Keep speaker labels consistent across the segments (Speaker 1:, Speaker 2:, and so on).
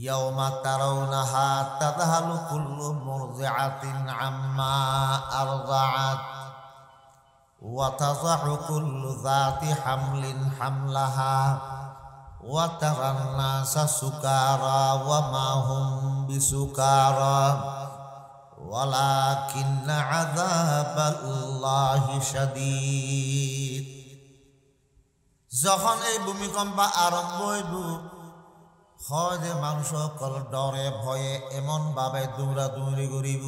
Speaker 1: ইয়াউমা তারাউনাহা তাযহালু কুল্লু মুরদিআতিন আম্মা আরদাআত ওয়া তাযাহু কুল্লু যাতি হামলিন হামলাহা ওয়া তারান নাসা সুকারা ওয়া মা হুম বিসুকারা ওয়ালাকিন্না আযাবাল্লাহি শাদীদ। যখন এই ভূমিকম্প আরম্ভ হইব হয় যে মানুষ সকল ডরে ভয়ে এমন ভাবে দৌড়াদৌড়ি করিব,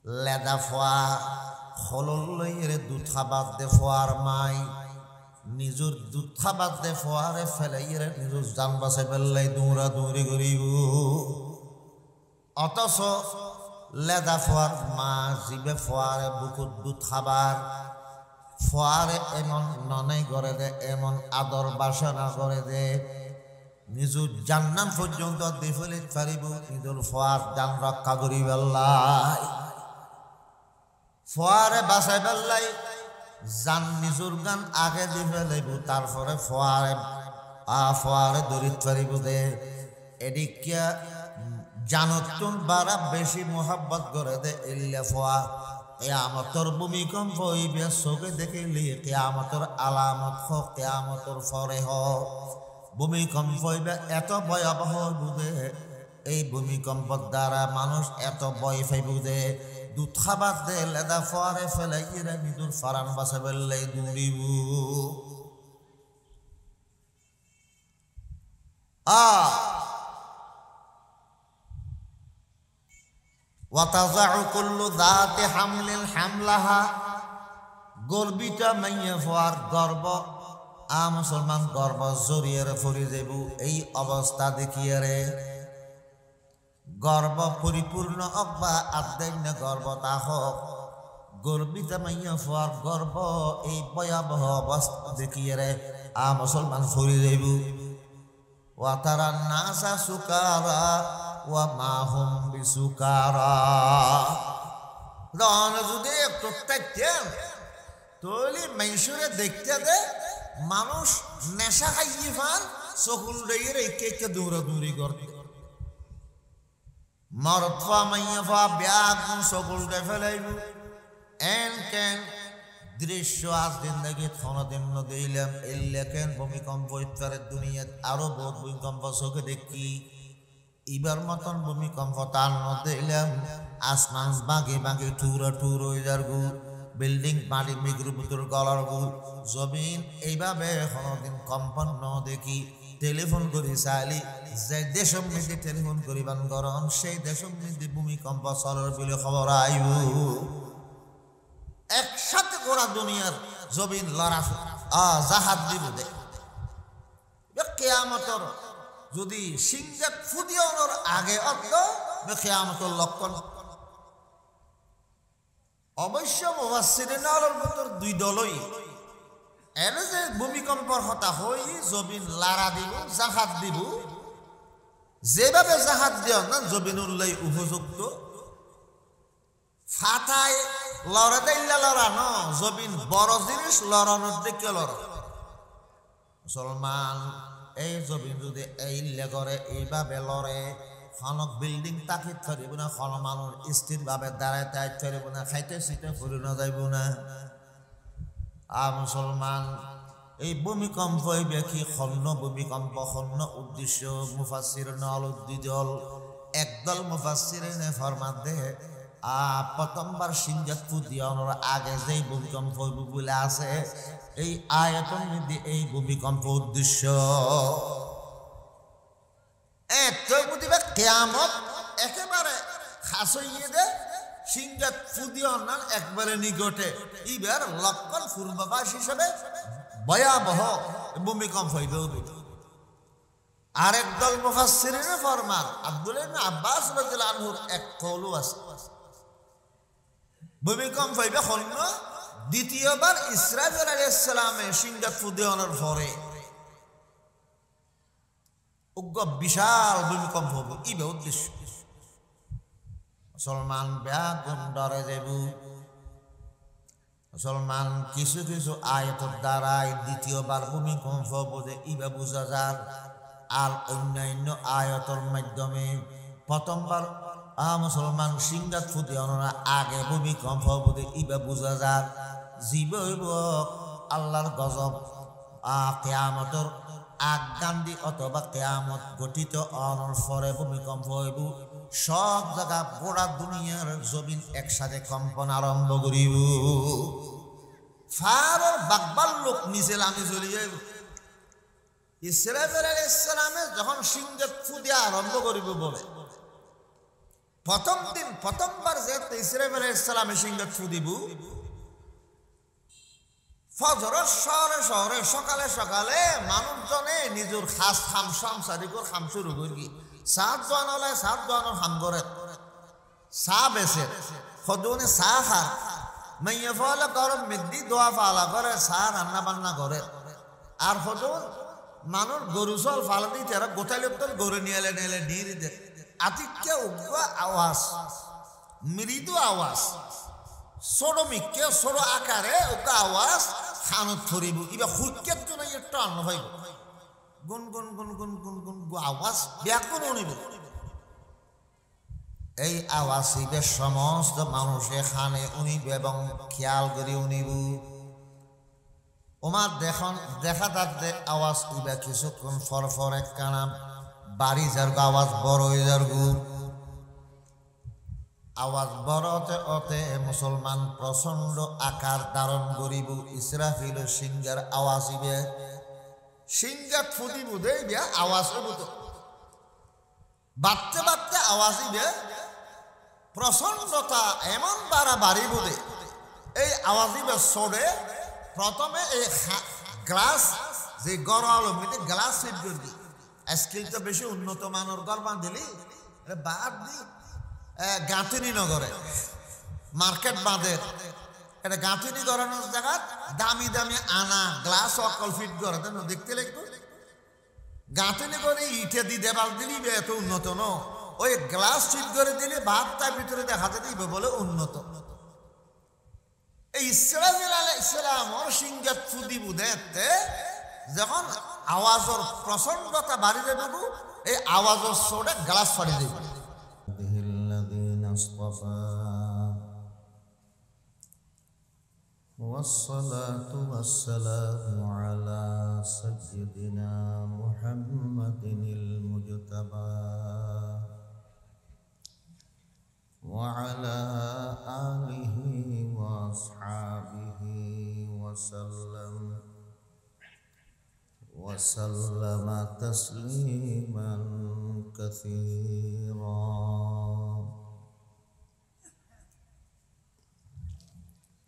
Speaker 1: লেদা ফোয়া খলল লইরে দুধ খাবার দে ফোয়ার মাই নিজের দুধ খাবার দে ফোয়ারে ফেলাইরে নিজের জান বাঁচে ফেললাই দৌড়াদৌড়ি করিব। অথচ লেদা ফোয়ার মা জিবে ফোয়ারে বুকুর দুধ খাবার ফোয়ারে এমন ননাই করে দে, এমন আদর বাসনা করে দে নিজের জান্নাত পর্যন্ত দিফলে পারিব নিজের ফোয়ার জান রক্ষা করি বেল্লাই ফোয়ারে বাঁচাই বেল্লাই জান নিজের গান আগে দি ফেলাইব, তারপরে ফোয়ারে দরিত পারিব দে। এদিকে জানতুন বারা বেশি মোহাব্বত করে দে এলিয়া ফোয়া কিয়ামতর ভূমিকম্প হইবে চোখে দেখিলি কিয়ামতর আলামত হোক কিয়ামতর পরে হোক ভূমিকম্প হইবে এত ভয়াবহ বুঝে। এই ভূমিকম্পর দ্বারা মানুষ এত ভয় পাইব যে দুধ খাবার দে লেদা ফোয়ারে ফেলাই ইরা নিজের ফারান বাসা বেললাই দৌড়িব। ওয়াতাযাউ কুল্লু যাতি হামলিন হামলাহা গর্বিতা মাইয়া ফোয়ার গর্ব মুসলমান গর্ব জড়িয়ে ফরি যাব। এই অবস্থা দেখিয়ে রে গর্ব পরিপূর্ণ হোক বা আদান্য গর্বতা হোক, গর্বিতা মাইয়া ফোয়ার গর্ব এই ভয়াবহ অবস্থা দেখিয়ে রে মুসলমান ফরি যাব। ওয়া তারান নাসা সুকারা ওয়া মা হুম বিসুকারা। যদি একটু থাকতেন তাহলে মানুষের দেখতে দে মানুষ নেশা খাইয়ে ফান চকুল দিয়ে একে একে দৌড়াদৌড়ি করতে মরদ ফা মাইয়া ফা ব্যাগ চকুল দে ফেলাইব এন কেন দৃশ্য আজ জিন্দগি কোনদিন দিলাম এলেকেন ভূমিকম্প ইত্যাদি দুনিয়াত আরো বহুত ভূমিকম্প চোখে দেখি। এবার মতন ভূমিকম্প তার মধ্যে এলাম আসমান বাগে বাগে টুরা টুর হয়ে যার গু বিল্ডিং মাটি মিগ্রুপুতুর গলার গু জমিন এইভাবে কোনদিন কম্পন ন দেখি। টেলিফোন করি চাইলি যে দেশম মিদি টেলিফোন করিবান গরম সেই দেশম মিদি ভূমিকম্প চলর বলে খবর আইব। একসাথে গোড়া দুনিয়ার জমিন লড়া জাহাজ দিব দে কিয়ামতর যদি সিংহাত ফুদিয়ানোর আগে অর্থ কিয়ামতর লক্ষণ। অবশ্য মুফাসসিরিনের ভিতর দুই দলই এনে যে ভূমিকম্পর হতা হই জমিন লারা দিব জাহাজ দিব, যেভাবে জাহাজ দিও না জমিনুল্লাই উপযুক্ত ফাটায় লড়া দিল্লা লড়া ন জমিন বড় জিনিস লড়ানোর দিকে লড়া। মুসলমান এই জমিন যদি এইলে করে এইভাবে লড়ে খনক বিল্ডিং তাকে ধরিব না, খন মানুষ স্থির ভাবে দাঁড়ায় তাই ধরিব না, খাইতে শীতে ফুরি না যাইব না। মুসলমান এই ভূমিকম্প কি খন্ন ভূমিকম্প খন্ন উদ্দেশ্য মুফাসসিরিন দুইদল। একদল মুফাসসিরিনে ফরমান দে প্রথমবার সিংহাত ফুদিয়ানোর আগে যেই ভূমিকম্প বলে আছে এই আয়াতের মধ্যে এই ভূমিকম্প উদ্দেশ্য কিয়ামত একেবারে খাস হইয়ে দে সিংহাত ফুদিয়ানোর একবারে নিকটে। এবার লক্ষণ পূর্বাভাস হিসেবে ভয়াবহ ভূমিকম্প হইবে। আরেক দল মুফাসসিরিনে ফরমান আব্দুল্লাহ ইবনে আব্বাস রাদিয়াল্লাহু আনহুর এক কওল আছে ভূমিকম্প হইবে খন্ন দ্বিতীয়বার ইসরাফিল আলাইহিস সালামে সিংহাত ফুদিয়ানোর পরে উগ্র বিশাল ভূমিকম্প হবে। ইবে উদ্দেশ্য মুসলমান ব্যাগুন ডরে যাব। মুসলমান কিছু কিছু আয়াতের দ্বারাই দ্বিতীয়বার ভূমিকম্প বোঝে ইবে বোঝা যার আর অন্যান্য আয়াতের মাধ্যমে প্রথমবার মুসলমান সিংহাত ফুটে অনরা আগে ভূমিকম্প বুঝে ইবা বোঝা যাক জীব আল্লাহর গজব কেয়ামতর আগান্দি অথবা কেয়ামত গঠিত অনর পরে ভূমিকম্প হইব সব জায়গা গোড়া দুনিয়ার জমিন একসাথে কম্পন আরম্ভ করিব ফারর বাকবার লোক নিচে নামি চলে যাইব ইসরাফিল আলাইহিস সালামে যখন সিংহাত ফুটে আরম্ভ করিব বলে প্রথমবার যে ইসরাফিল আলাইহিস সালামে সিংহাত ফুদিব ফজরের শহরে সকালে সকালে মানুষজনে নিজের খাস খাম সংসারিকর খাম শুরু করি সাত জনের খাম করে চাহ বেছে সদনে চাহ খার মাইয়া ফলে গরম মেঘদি দোয়া ফালা করে চাহ রান্না বান্না করে আর সদন মানুষ গরু চল ফালা দি তারা গোটাই লোকজন গরু নিয়ে নিয়ে দে আতিক্যা উগ্র আওয়াজ মৃদু আওয়াজ ছোট ছোট আকারে ওকে আওয়াজ খানত ধরিব ইবা হুটকের জন্য একটা অন্ন ভাইব গুন গুন গুন গুন গুন গুন আওয়াজ ব্যাকুন উনিব এই আওয়াজ ইবে সমস্ত মানুষে খানে উনিব এবং খেয়াল করে উনিব ওমার দেখা থাকতে আওয়াজ ইবা কিছুক্ষণ ফর এক কানা বাড়ি যার আওয়াজ বড় হয়ে যার গু আওয়াজ বড় অতে মুসলমান প্রচন্ড আকার ধারণ করিব ইসরাফিল সিংহার আওয়াজ ইবে সিংহাত ফুদিব দেবে আওয়াজ বাড়তে আওয়াজ ইবে প্রচন্ডতা এমন বাড়ি বুধে এই আওয়াজ ইবে সরে প্রথমে এই গ্লাস যে গরল মিটে গ্লাস সেট করবি স্কিল তো বেশি উন্নত মানের ঘর বাঁধিলি বাদ দি গাঁথনি নগরে মার্কেট বাঁধে এটা গাঁথনি করানোর জায়গা দামি আনা গ্লাস অকল ফিট করে দেখতে লাগবে গাঁথনি করে ইটে দি দেবাল দিলি এত উন্নত ন ওই গ্লাস ফিট করে দিলে ভাত তার ভিতরে দেখাতে দিবে বলে উন্নত এই ইসরাফিল আলাইহিস সালামর সিংহাত ফুদিব দেখতে যখন আওয়াজের প্রচন্ডতা বাড়ি যাবে এই আওয়াজের সোডে গ্লাস ফাড়ি দেবে والصلاة والسلام على سيدنا محمد المجتبى وعلى آله وأصحابه وسلم تسليما كثيرا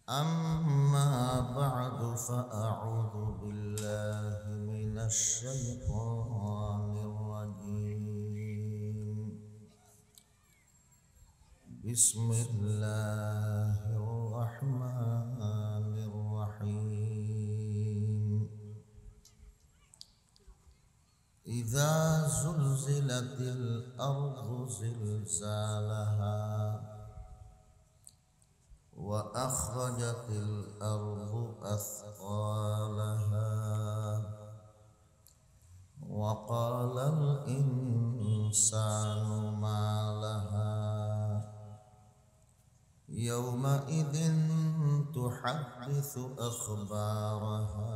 Speaker 1: أما بعد فأعوذ بالله من الشيطان الرجيم بسم الله الرحمن الرحيم إذا زلزلت الأرض زلزالها وأخرجت الأرض أثقالها وقال الإنسان ما لها يومئذ تحدث أخبارها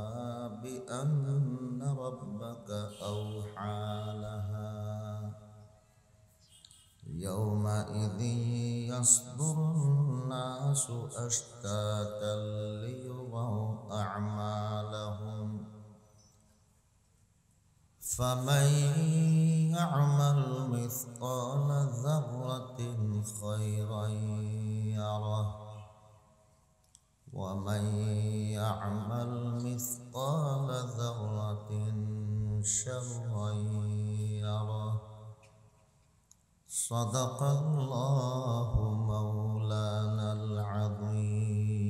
Speaker 1: بأن ربك أوحى لها يومئذ يصدر الناس أشتاتا ليروا أعمالهم فمن يعمل مثقال ذرة خيرا يره ومن يعمل مثقال ذرة شرا يره صدق الله مولانا العظيم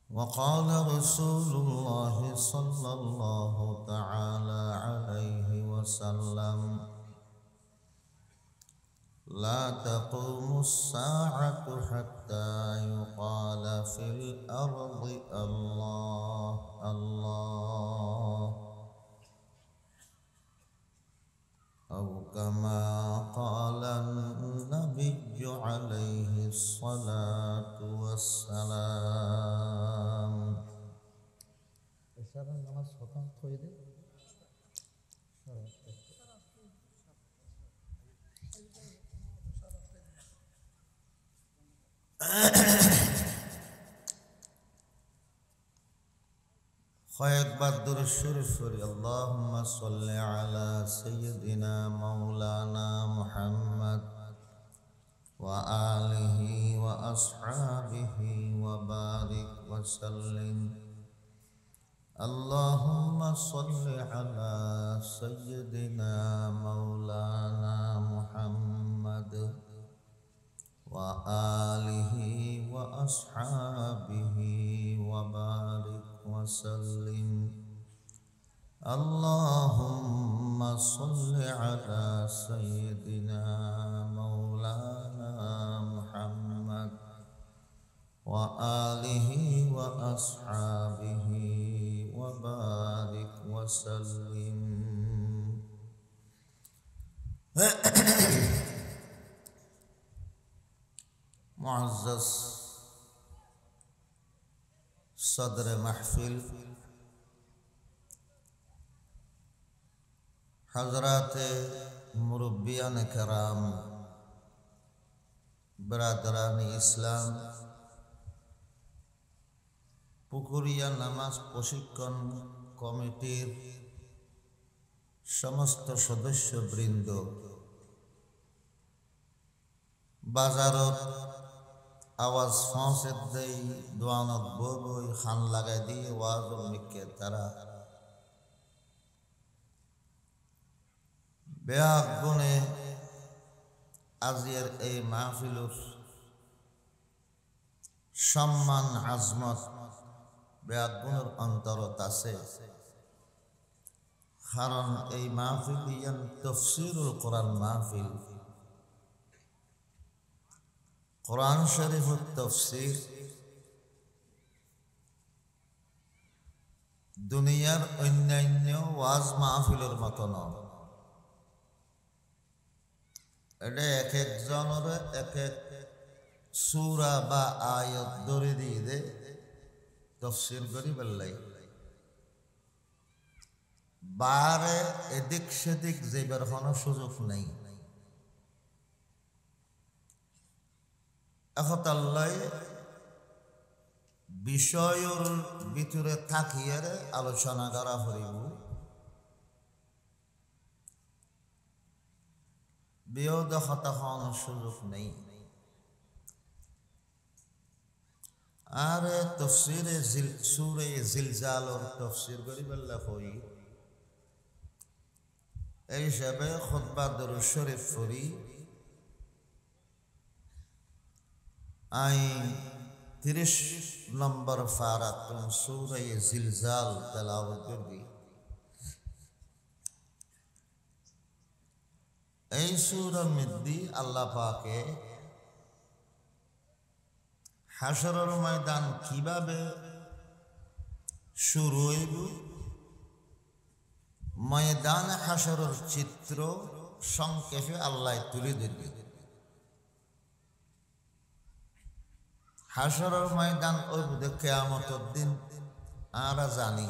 Speaker 1: وقال رسول الله صلى الله تعالى عليه وسلم لا تقوم الساعة حتى يقال في الأرض الله الله أو كما قال النبي عليه الصلاة والسلام. এশারার নামাজ খতম করে দে। কয়েকবার দুরূদ শরীফ পড়ি। আল্লাহুম্মা সাল্লি আলা সাইয়্যিদিনা মাওলানা মুহাম্মদ ওয়া আলিহি ওয়া আসহাবিহি ওয়া বারিক ওয়া সাল্লিম। আল্লাহুম্মা সাল্লি আলা সাইয়্যিদিনা মাওলানা মুহাম্মদ ওয়া আলিহি ওয়া আসহাবিহি ওয়া বারিক وسلم. اللهم صل على سيدنا مولانا محمد وآله وأصحابه وبارك وسلم. معزز صدر محفل हजरात मुरब्बियान कराम, बरादरान इस्लाम, पुकुरिया नामाज प्रशिक्षण कमिटिर समस्त सदस्य बृंद, बाजारत आवाज पहुँचे दे दोआनत बोई खान लगाई दिए वाज मिके तारा बेआग गुने आजियर ए महफिलुर सम्मान आजमत बेआग गुनर अंतरत आछे। कारण ए महफिल यान तफसीरुल कुरान महफिल, कुरान शरीफ तफसीर दुनियार अन्यान्य वाज महफिलेर मतो नয়। এটা এক এক জনের এক এক সূরা বা আয়াত ধরে দিয়ে তাফসীর করি বললাই বারে এদিক সেদিক যাইবার কোনো সুযোগ নেই। এখন আল্লাহ বিষয়ের ভিতরে থাকিয়ে আলোচনা করা হইব। বিয়োগ হতা হওয়ার সুযোগ নেই। আর তফসিরে সূরা জিলজালের তফসির করি বললা হই এই হিসাবে খুতবা দরুদ শরীফ পড়ি। আই 30 নম্বর ফারাত সূরা জিলজাল তেলাওয়াত করি। এই সূরার মধ্যে আল্লাহ পাকে হাশরের ময়দান কিভাবে শুরু হইব, ময়দান হাশরের চিত্র সংক্ষেপে আল্লাহ তুলে ধরবে। হাশরের ময়দান ওই কিয়ামতের দিন আমরা জানি।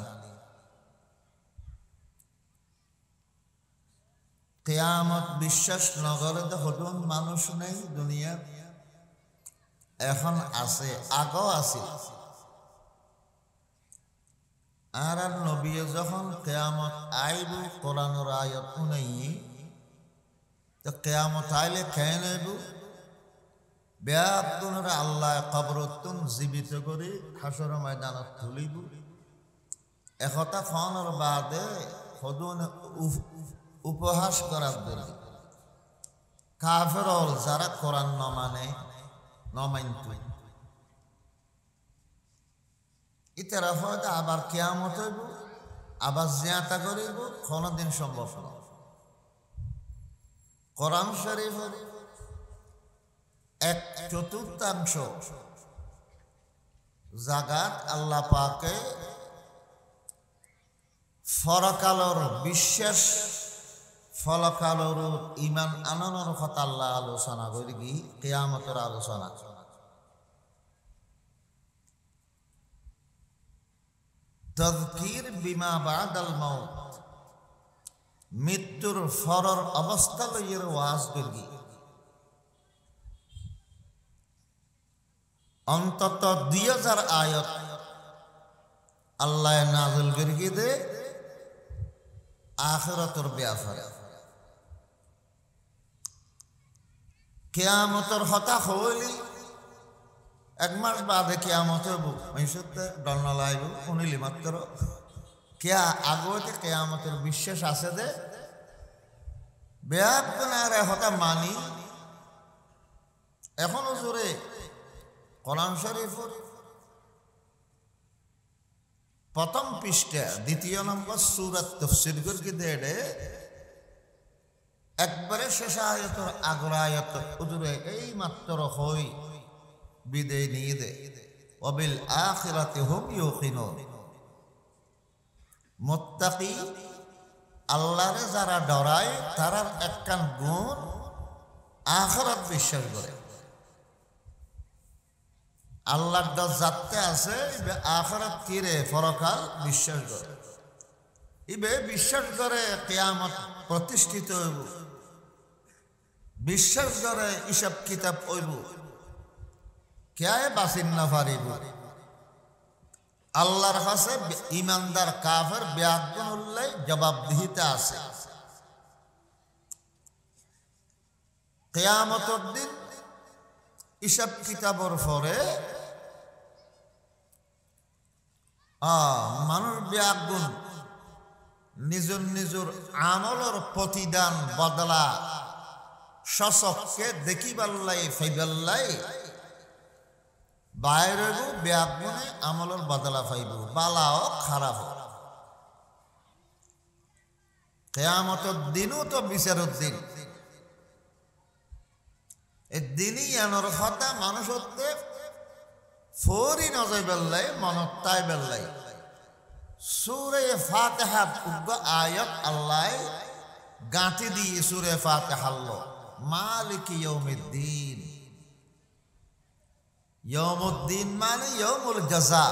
Speaker 1: কিয়ামত বিশ্বাস নগরে তো হদুন মানুষ নেই দুনিয়া, এখন আছে, আগও আছে। আর নবী যখন কিয়ামত আইব কোরআনের আয়াত শুনাই তো কিয়ামত আইলে খেয়ে নেব বেয়াকুনরা আল্লাহ কবরতুন জীবিত করে হাশর ময়দানত তুলিব। একথা ফোনের বাদে হদুন উপহাস করার দলি কাফের হল যারা কোরআন নমানত ইতারা হয়তো আবার কিয়ামত হইব, আবার জিয়াতা করিব, কোনদিন সম্ভব না। কোরআন শরীফের 1/4 জাগাত আল্লাহ পাকে ফরকালর বিশ্বাস ফলকালোর ইমান আননের কথা আল্লাহ আলোচনা করি কি কিয়ামতের আলোচনা তাযকির বিমা বাদাল মাউত মৃত্যুর ফরর অবস্থা লইয়ের ওয়াজ করি অন্তত 2000 আয়াত আল্লাহ নাযিল করি দে আখিরাতের ব্যাপারে কিয়ামতের কথা হইলি এক মাস বাদে কিয়ামত হইব মানুষতে ডর না লাইব শুনিলি মাত্র কেয়া আগতে কিয়ামতের বিশ্বাস আছে দে বেয়াপনারে হতা মানি এখনো জোরে কোরআন শরীফের প্রথম পৃষ্ঠা 2 নম্বর সূরা তাফসীর করে দেড়ে একবারে শেষ আয়াতের আগর আয়াত উজুরে এই মাত্র হই বিদায় নিয়ে দে ওয়াবিল আখিরাতি হুম ইউকিনুন মুত্তাকি আল্লাহরে যারা ডরায় তারার একখান গুণ আখিরাত বিশ্বাস করে আল্লাহর ডর যাতে আছে আখিরাত কিরে পরকাল বিশ্বাস করে ইবে বিশ্বাস করে কিয়ামত প্রতিষ্ঠিত হইব বিশ্বাস করে হিসাব কিতাব হইব কেয়ায় বাসিন না পারিব আল্লাহর কাছে ইমানদার কাফের বেয়াদগুন উল্লাই জবাবদিহিতা আছে কিয়ামতের দিন হিসাব কিতাবর পরে মানুষ বেয়াদগুন নিজের নিজের আমলের প্রতিদান বদলা সচককে দেখিবাল্লাই ফাইবাল্লাই বাইরেও বেয়াগুনে আমলের বদলা পাইব বালাও খারাপ কিয়ামতের দিনও তো বিচারের দিন এই দিনই আনোর কথা মানুষ হতে ফরি নজয় বেল্লাই মনত তাই বেল্লাই সূরা ফাতিহা উগ্র আয়াত আল্লাহ গাঁথি দিয়ে সূরা ফাতিহা মালিক ইয়াউমিদ্দিন ইয়াউমুদ্দিন মানে ইয়াউমুল জাযা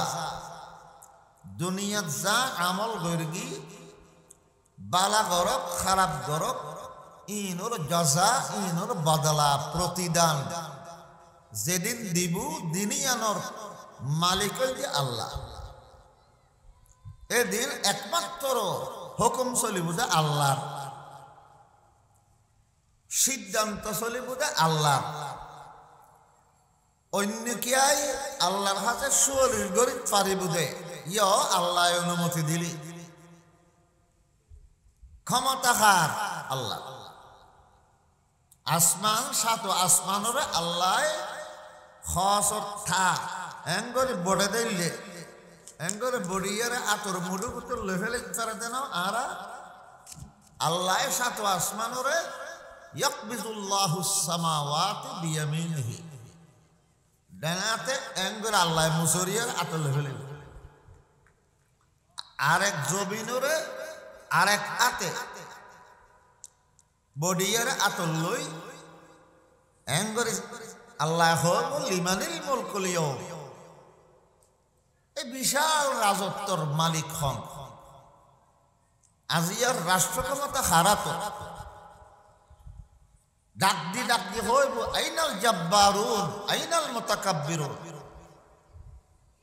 Speaker 1: দুনিয়াত যা আমল গরগি বালা গরক খারাপ গরক ইনোর জাযা ইনোর বদলা প্রতিদান যেদিন দিব দিনিয়ানোর মালিক হইল আল্লাহ এদিন একমাত্র হুকুম চলিব যে আল্লাহর সিদ্ধান্ত চলিব যে আল্লাহ অন্য কিয়াই আল্লাহর হাতে সুয়ারিশ গরিব পারিব দে ইয় আল্লাহ অনুমতি দিলি ক্ষমতা কার আল্লাহ আসমান সাত আসমানরে আল্লাহ খসর থা এঙ্গরে বড়ে দিলে এঙ্গরে বড়িয়ারে আতর মুডু পুতর লেভেলে তারা দেন আর আল্লাহ সাত আসমানরে ইয়াকবিজুল্লাহুস সামাওয়াতি বিয়ামিনিহি ডানাতে এঙ্গর আল্লাহ মুসরিয়ার আতর লেভেলে আরেক জমিনরে আরেক আতে বডিয়ারে আতর লই এঙ্গরে আল্লাহ হল লিমানিল মুলকুল ইয়াউম এই বিশাল রাজত্বর মালিক হন আজিয়ার রাষ্ট্র ক্ষমতা হারাত ডাকদি হইব আইনাল জাব্বারুন আইনাল মুতাকাব্বিরুন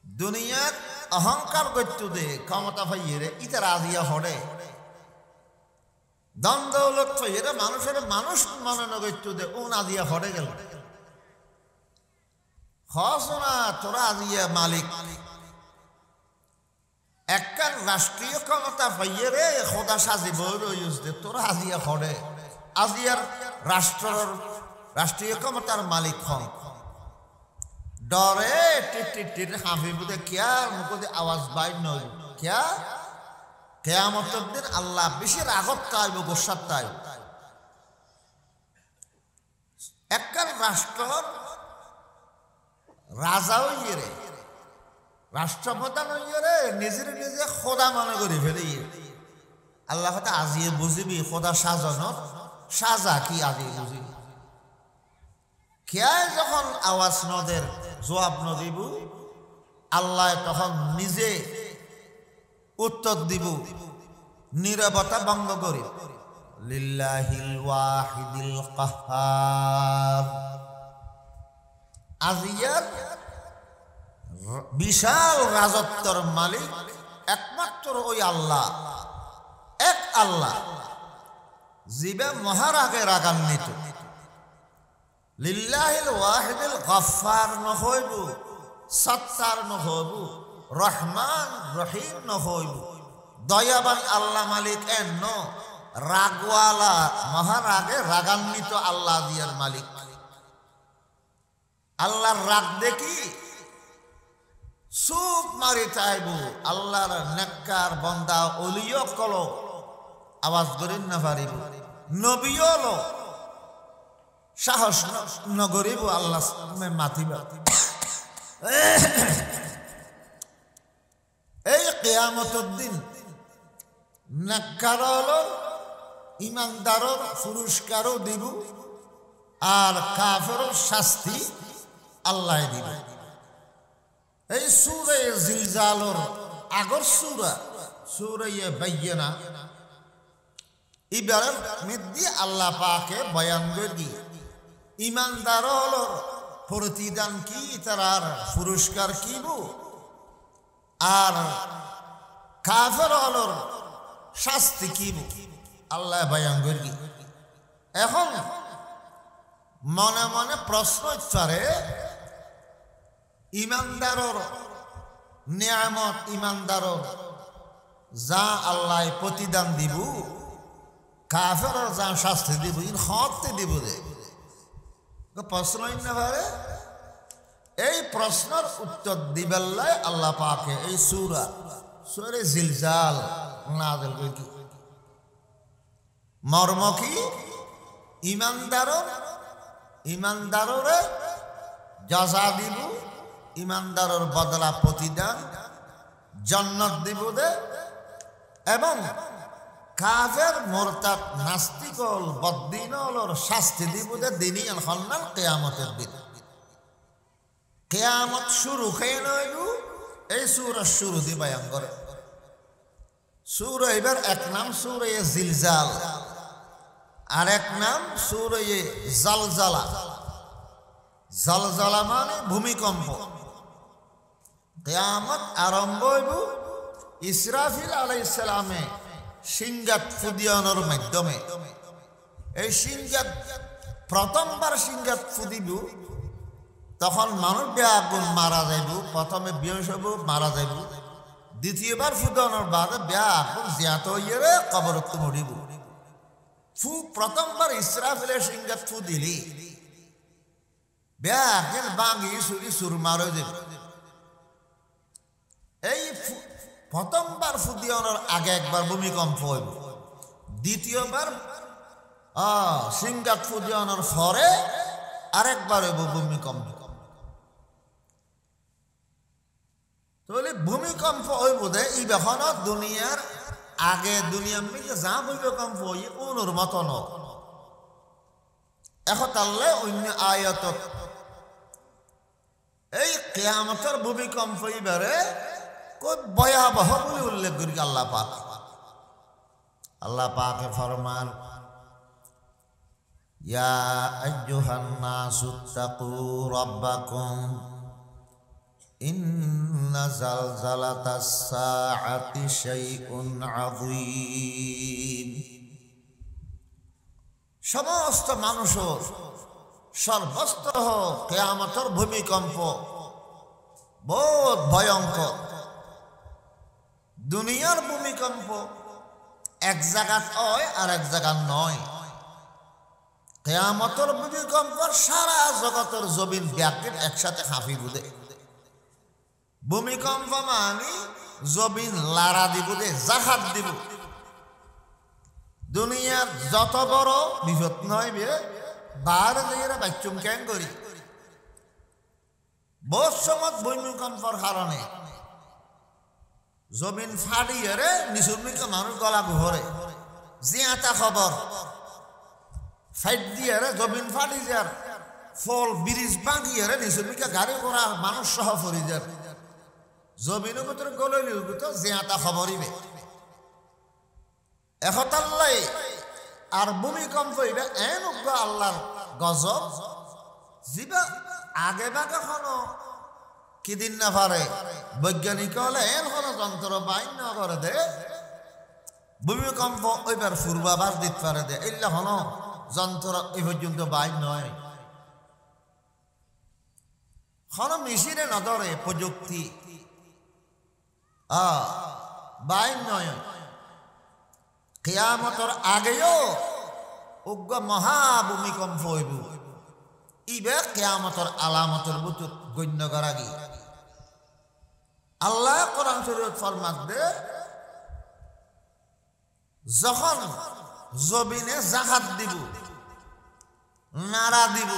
Speaker 1: দুনিয়াত অহংকার করতে দে ক্ষমতা পাইয়ে ইতার আজিয়া হড়ে দ্বন্দ্ব দৌলত পাইয়ে মানুষের মানুষ মনে নগত্য দে উন আজিয়া হড়ে গেল হসনা তোরা আজিয়া মালিক একখান রাষ্ট্রীয় ক্ষমতা পাইয়ে রে খোদা সাজিব দে তোরা আজিয়া হড়ে আজিয়ার রাষ্ট্রীয় ক্ষমতার মালিক হন ডরে টিট হাফি বুঝে কেয়ার মুখে আওয়াজ বাইর নয় কেয়া কেয়ামতের দিন আল্লাহ বেশি রাগত তাইব গোসার তাই একখান রাষ্ট্রর রাজা হইয়ে রে রাষ্ট্রপ্রধান হইয়ে রে নিজে খোদা মনে করি ফেলে আল্লাহ হয়তো আজিয়ে বুঝিবি খোদা সাজানোর সাজা কি আজিয়ে বুঝিবি খেয়ায় যখন আওয়াজ নদের জবাব নদিব আল্লাহ তখন নিজে উত্তর দিব নীরবতা ভঙ্গ করি লিল্লাহিল ওয়াহিদিল কাহ্হার আজিয়ার বিশাল রাজত্বর মালিক একমাত্র ওই আল্লাহ এক আল্লাহ জিবে মহারাগে রাগান্বিত লিল্লাহিল ওয়াহিদিল গাফফার নহইব সত্তার নহইব রহমান রহিম নহইব দয়াবান আল্লাহ মালিক এন্ন রাগওয়ালা মহারাগে রাগান্বিত আল্লাহ দিয়ার মালিক আল্লাহর রাগ দেখি সুপ মারি চাইব আল্লাহর নেককার বন্দা অলিও কল আওয়াজ করিন না পারিব নবীও লো সাহস নগরিব আল্লাহ মাতিবা এই কিয়ামতের দিন নেককার হলো ইমানদারর পুরস্কারও দিব আর কাফেরর শাস্তি আল্লাহ দিবে এই সূরা জিলজালর আগর সূরা বাইয়িনা ইবারের মধ্যে আল্লাহ পাকে বয়ান করি ইমানদার হলো প্রতিদান কি তার পুরস্কার কিব আর কাফের হলো শাস্তি কিব আল্লাহ বয়ান করি এখন মনে মনে প্রশ্ন উঠছে ইমানদারর নিয়ামত ইমানদারর যা আল্লাহ প্রতিদান দিব কাফেরর যা শাস্তি দিব ইন হতে দিব রে প্রশ্ন না পারে এই প্রশ্নের উত্তর দিবেল্লাই আল্লাহ পাকে এই সূরা জিলজাল নাযিল করি মর্ম কি ইমানদাররে জাযা দিব ইমানদারর বদলা প্রতিদান জান্নাত দিব দে এবং কাফের মুরতাদ নাস্তিকল বদ্দিনলর শাস্তি দিব দে দিনই হন্নাল কিয়ামতের দিন কিয়ামত শুরু খেয়ে নইব এই সূরা শুরু দি বয়ান করে সূরা এবার এক নাম সূরা জিলজাল আর এক নাম সূরা জালজালা জালজালা মানে ভূমিকম্প কিয়ামত আরম্ভ হইব ইসরাফিল আলাইহিস সালামে সিংগাত ফুদিয়ানোর মাধ্যমে এই সিংগাত প্রথমবার সিংগাত ফুদিব তখন মানুষ ব্যাগুন মারা যাইব প্রথমে বিয়স হইব মারা যাইব দ্বিতীয়বার ফুদানোর বাদে ব্যাগুন জিয়াত হইয়ে কবরত মরিব প্রথমবার ইসরাফিলের সিংগাত ফুদিলি ব্যাগের বাঙ্গি সুরি সুর মারা যাবে এই প্রথমবার ফুদিয়ানোর আগে একবার ভূমিকম্প হইব দ্বিতীয়বার সিংগাত ফুদিয়ানোর পরে আরেকবার হইব ভূমিকম্প তাহলে ভূমিকম্প হইব দে এই বেখন দুনিয়ার আগে দুনিয়ার মিলে যা ভূমিকম্প হই অনুর মতন এখন তাহলে অন্য আয়াত এই কিয়ামতের ভূমিকম্প এবারে খুব ভয়াবহ বলে উল্লেখ করি আল্লাহ পাকে ফরমান ইয়া আইয়ুহান নাসু তাকু রাব্বাকুম ইন্না জালজালাতাস সাআতি শাইউন আযীম সমস্ত মানুষের সর্বস্ত কিয়ামতের ভূমিকম্প বহুত ভয়ঙ্কর দুনিয়ার ভূমিকম্প এক জায়গাত হয় আর এক জায়গা নয় কিয়ামতের ভূমিকম্প সারা জগতের জমিন ব্যাপীর একসাথে হাঁফি বুদে ভূমিকম্প মানে জমিন লারা দিব দে জাহাজ দিব দুনিয়ার যত বড় বিপদ নয় বে বার যাইরা বাচ্চুম কেন করি বহুত সময় ভূমিকম্পর কারণে জমিন ফাড়িয়ে রে নিচুরমিকে মানুষ গলা ঘরে জিয়াতা খবর ফাইট দিয়ে রে জমিন ফাড়ি যার ফল ব্রিজ ভাঙিয়ে রে নিচুরমিকে গাড়ি করা মানুষ সহ ফরি যার জমিনের ভিতরে গলইলি তো জিয়াতা খবরিবে এখতাল্লাই আর ভূমিকম্প হইবে এন উগ্র আল্লাহর গজব জিবা আগে বাগে হনো কিদিন না পারে বৈজ্ঞানিক হলে এন হনো যন্ত্র বাইন না করে দে ভূমিকম্প ওইবার পূর্বাভাস দিতে পারে দে এগুলা হনো যন্ত্র এই পর্যন্ত বাইন নয় হনো মেশিনে নজরে প্রযুক্তি বাইন নয় কিয়ামতের আগেও উগ্র মহাভূমিকম্প হইব ইবে কিয়ামতের আলামতের ভিতর গণ্য করা গিয়ে আল্লাহ কোরআন শরীফ ফরমান দে যখন জমিনে জাহাজ দিব নাড়া দিব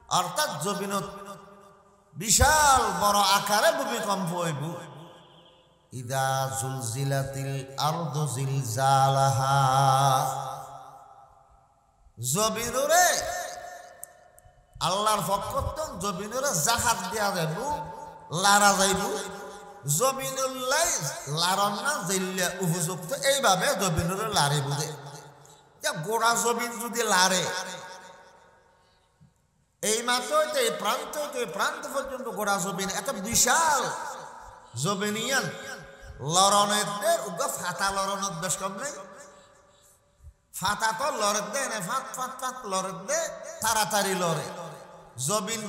Speaker 1: অর্থাৎ জমিনত বিশাল বড় আকারে ভূমিকম্প হইব ইদা জুলজিলাতিল আরদু জিলজালাহা জমিনুরে আল্লাহর পক্ষ থেকে জমিনুরে জাহাজ দেয়া যাইব লারা যাইব জমিনুল্লাই লারন না জিল্লা উপযুক্ত এইভাবে জমিনুরে লারিব দে গোড়া জমিন যদি লারে এই মাত্র এই প্রান্ত প্রান্ত পর্যন্ত গোড়া জমিন এত বিশাল জমিনিয়ান লরণের দে উগা ফাতা লরণের বেশ কম নেই ফাতা তো লড়ের দে না ফাত ফাত ফাত লড়ের দে তাড়াতাড়ি লড়ে জমিন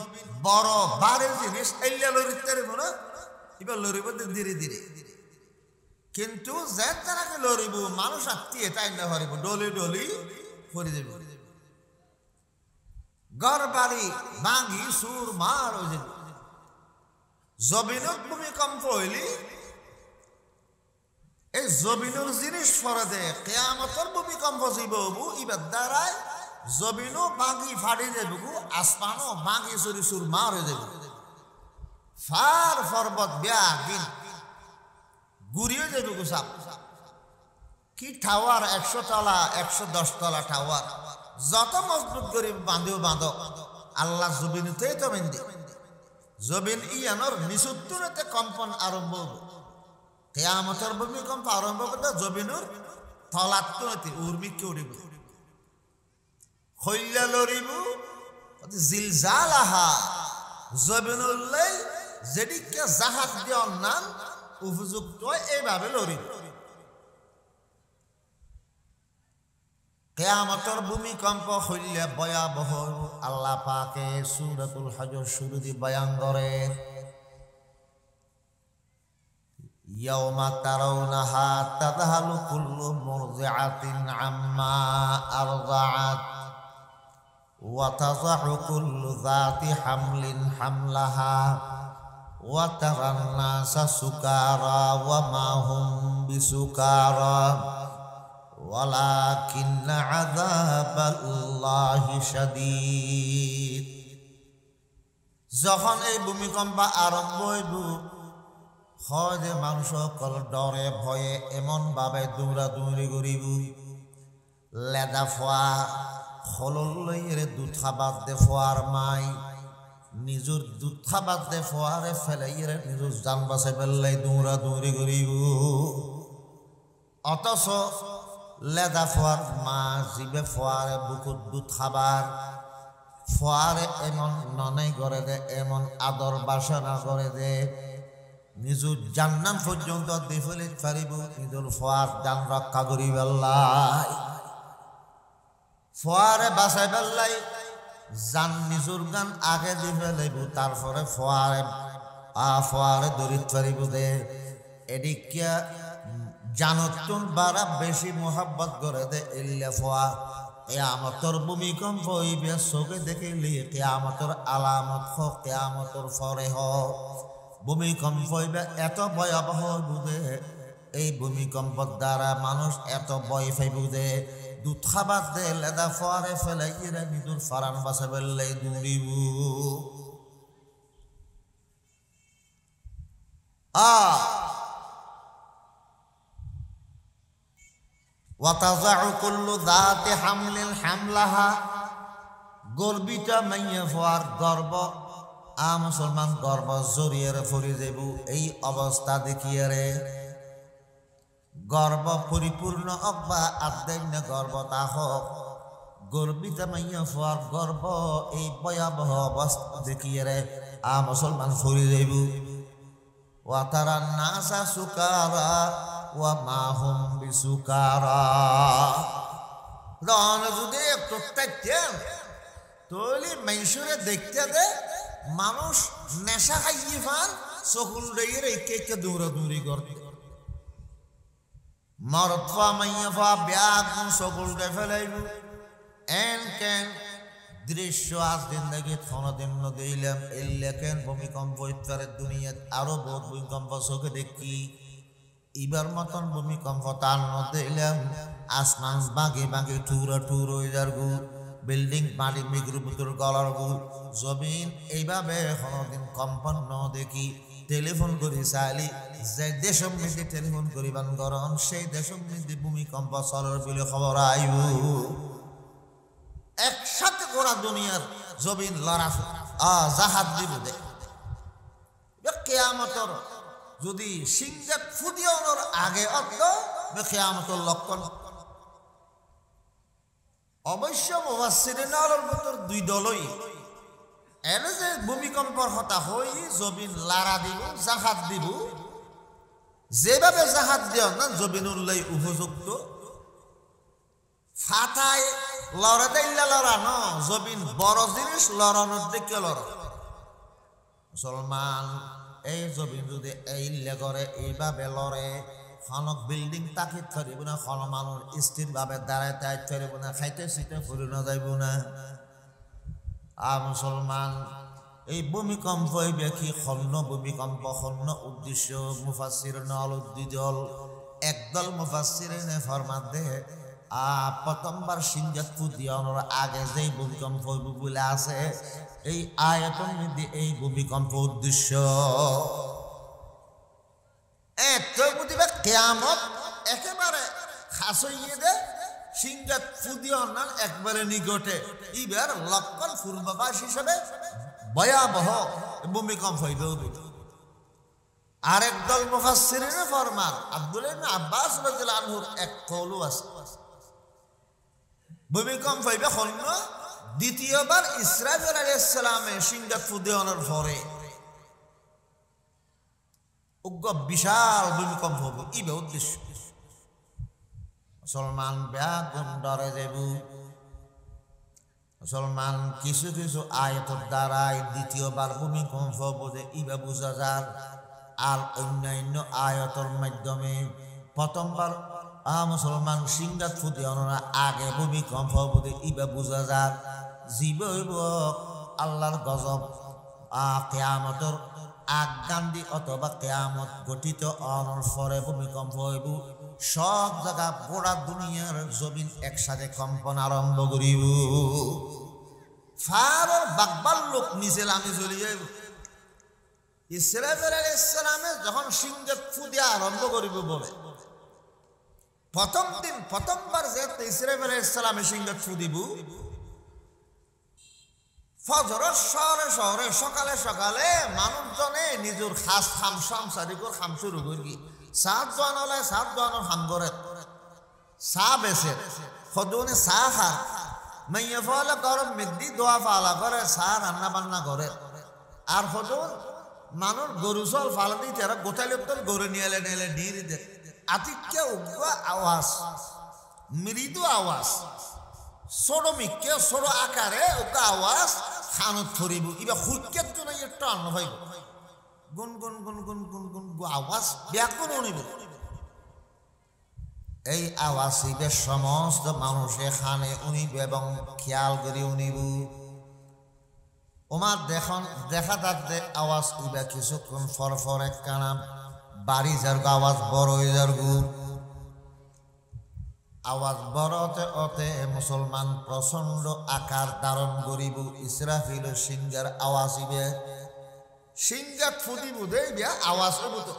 Speaker 1: বড় বাড়ির জিনিস এলিয়া লড়িতে মনে এবার লড়িব ধীরে ধীরে কিন্তু যে তারাকে লড়িব মানুষ আত্মীয় তাই না হরিব ডলি ডলি পড়ে যাবে ঘর বাড়ি ভাঙি সুর মার হয়ে যাবে জমিনত ভূমিকম্প হইলি এই জমিনের জিনিস ফরে দে কিয়ামতের ভূমিকম্প জীব হবু ইবার দ্বারায় জমিনও ভাঙি ফাড়ি যাবু আসমানও ভাঙি চুরি সুর মার হয়ে যাবে ফার পর্বত ব্যাগিন ঘুরিয়ে যাবে গুসাপ কি টাওয়ার 100 তলা 110 তলা টাওয়ার যত মজবুত করি বাঁধেও বাঁধো আল্লাহ জমিনতেই তো মেন্দি জমিন ইয়ানোর নিচুত্তরতে কম্পন আরম্ভ হব কিয়ামতের ভূমিকম্প আরম্ভ করতে জমিনুর তলাত্তরতে উর্মিকে উড়িব হইলা লড়িব জিলজালাহা জমিনুল্লাই যেদিকে জাহাজ দিয়ে নাম উপযুক্ত এইভাবে লড়িব কিয়ামতের ভূমিকম্প হইলে ভয়াবহ আল্লাহ পাকে সূরাতুল হজর শুরুতে বয়ান করে ইয়াউমা তারাউনাহা তাযহালু কুল্লু মুরদিআতিন আম্মা আরদাআত ওয়া তাযাহু কুল্লু যাতি হামলিন হামলাহা ওয়া তারান নাসা সুকারা ওয়া মা হুম বিসুকারা ওয়ালাকিন্না আযাবাল্লাহি শাদীদ যখন এই ভূমিকম্প আরম্ভ হইব হয় যে মানুষ সকল ডরে ভয়ে এমন ভাবে দৌড়াদৌড়ি করিব লেদা ফোয়া হলল লইরে দুধ খাবার দে ফোয়ার মাই নিজের দুধ খাবার দে ফোয়ারে ফেলাইরে নিজের জান বাঁচাই ফেললাই দৌড়াদৌড়ি করিব অথচ লেদা ফোয়ার মা জিবে ফোয়ারে বুকুর দুধ খাবার ফোয়ারে এমন ননাই করে দে এমন আদর বাসনা করে দে নিজের জান্নাম পর্যন্ত দিয়ে ফেলে পারিব নিজের ফোয়ার জান রক্ষা করি বেল্লাই ফোয়ারে বাসাই বেল্লাই জান নিজের গান আগে দিয়ে ফেলাইব তারপরে ফোয়ারে দরিত পারিব দে এদিকে জানতুন বারা বেশি মোহাব্বত করে দে ইল্লা ফোয়া কিয়ামতের ভূমিকম্প হইবে চোখে দেখিলে কিয়ামতের আলামত হোক কিয়ামতের পরে হোক ভূমিকম্প হইবে এত ভয়াবহ বুঝে এই ভূমিকম্পর দ্বারা মানুষ এত ভয় পাইব যে দুধ খাবার দে লেদা ফোয়ারে ফেলে ইরা নিজের ফারান বাসা বেললে দৌড়িব ওয়াতাযাউ কুল্লু যাতি হামলিন হামলাহা গর্বিতা মাইয়া ফোয়ার গর্ব মুসলমান গর্ব জড়িয়ে ফরি যাইব এই অবস্থা দেখিয়ে রে গর্ব পরিপূর্ণ হোক বা আর্ধেন্য গর্বতা হোক গর্বিতা মাইয়া ফোয়ার গর্ব এই ভয়াবহ অবস্থা দেখিয়ে রে মুসলমান ফরি যাইব ওয়াতারান নাসা সুকারা ওয়া মা হুম বিসুকারা রন যদি প্রত্যেকজন তৈলি মানুষরে দেখতে দে মানুষ নেশা খাইয়ে ফান সকল রেয়ের একে দৌড়াদৌড়ি করতে মরফা মাইয়া ব্যাগ সকল রে ফেলাইব এন কেন দৃশ্য আজ জিন্দগি কোনদিন দিলাম এই লেখেন ভূমিকম্প ইত্যাদি দুনিয়াত আরো বহুত ভূমিকম্প চোখে দেখি এবার মতন ভূমিকম্প তার দিলাম আসমান বাগে বাগে টুরা টুর হয়ে যার গু বিল্ডিং মাটি মিগুর ভিতর গলার গু জমিন এইভাবে কোনদিন কম্পন ন দেখি টেলিফোন করি চাইলি যে দেশম মিদি টেলিফোন করিবান গরম সেই দেশম মিদি ভূমিকম্প চলর বলে খবর আইব একসাথে গোড়া দুনিয়ার জমিন লড়া জাহাজ দিব দে কেয়ামতর যদি সিংহাত ফুদিয়ানোর আগে অত কেয়ামতর লক্ষণ অবশ্য মুফাসসিরিনের ভিতর দুই দলই এনে যে ভূমিকম্পর হতা হই জমিন লারা দিব জাহাজ দিব যেভাবে জাহাজ দিও না জমিনুর লাই উপযুক্ত ফাটায় লড়া দিল্লা লড়া ন জমিন বড় জিনিস লড়ানোর দিকে লড়া মুসলমান এই জমিন যদি এইলে করে এইভাবে লড়ে খনক বিল্ডিং তাকে ধরিব না খন মানুষ স্থির ভাবে দাঁড়ায় তাই ধরিব না খাইতে শীতে ফুরি না যাইব না মুসলমান এই ভূমিকম্প দেখি খন্ন ভূমিকম্প খন্ন উদ্দেশ্য মুফাসসিরিন দুই একদল মুফাসসিরিনে ফরমান দে প্রথমবার সিংহাত ফুদিয়ানোর আগে যেই ভূমিকম্প বলে আছে এই আয়াতের মধ্যে এই ভূমিকম্প উদ্দেশ্য কিয়ামত একেবারে খাস হইয়ে দে সিংহাত ফুদিয়ানোর একবারে নিকটে এবার লক্ষণ পূর্বাভাস হিসেবে ভয়াবহ ভূমিকম্প হইবে আরেক দল মুফাসসিরিনে ফরমান আব্দুল্লাহ ইবনে আব্বাস রাদিয়াল্লাহু আনহুর এক কওল আছে ভূমিকম্প হইবে খন্ন দ্বিতীয়বার ইসরাফিল আলাইহিস সালামে সিংহাত ফুদিয়ানোর পরে উগ্র বিশাল ভূমিকম্প হবে ইবে উদ্দেশ্য মুসলমান ব্যাগুন ডরে যাব মুসলমান কিছু কিছু আয়াতের দ্বারাই দ্বিতীয়বার ভূমিকম্প বোঝে ইবে বোঝা যায় আর অন্যান্য আয়াতের মাধ্যমে প্রথমবার মুসলমান সিংহাত ফুদিয়ানোর আগে ভূমিকম্প বোঝে ইবে বোঝা যায় জীব আল্লাহর গজব কিয়ামতের আগান্দি অথবা কিয়ামত গঠিত অনর পরে ভূমিকম্প হইব সব জায়গা গোড়া দুনিয়ার জমিন একসাথে কম্পন আরম্ভ করিব ফারর বাকবাল লোক নিচে নামি চলে যাইব ইসরাফিল আলাইহিস সালামে যখন সিংহাত ফুদিয়া আরম্ভ করিব বলে প্রথম দিন প্রথমবার যে ইসরাফিল আলাইহিস সালামে সিংহাত ফুদিব ফজরের শহরে শহরে সকালে সকালে মানুষজনে নিজের খাস খামসাম সারিকর খাম শুরু করি চাহ দোয়ান হলে চাহ দোয়ানোর খাম করে চাহ বেছে সদনে চাহ খার মাইয়া ফলে গরম মিদ্দি দোয়া ফালা করে চাহ রান্না বান্না করে আর সদন মানুষ গরু চল ফালা দি তারা গোটালি গরু নিয়ে নিয়ে দে আতিক্য উগ্র আওয়াজ মৃদু আওয়াজ ছোটমিকে ছোট আকারে ওকে আওয়াজ খানত ধরিব ইবা হুটকের জন্য একটা অন্ন হইব গুন গুন গুন গুন গুন গুন আওয়াজ ব্যাকুন উনিব এই আওয়াজ ইবে সমস্ত মানুষে খানে উনিব এবং খেয়াল করে উনিব ওমার দেখা যাচ্ছে আওয়াজ ইবা কিছুক্ষণ ফর একখানা বাড়ি যার আওয়াজ বড় হয়ে যার আওয়াজ বড় অতে মুসলমান প্রচন্ড আকার ধারণ করিব ইসরাফিল সিংহার আওয়াজ ইবে সিংহাত ফুদিব দেবে আওয়াজ হইব তো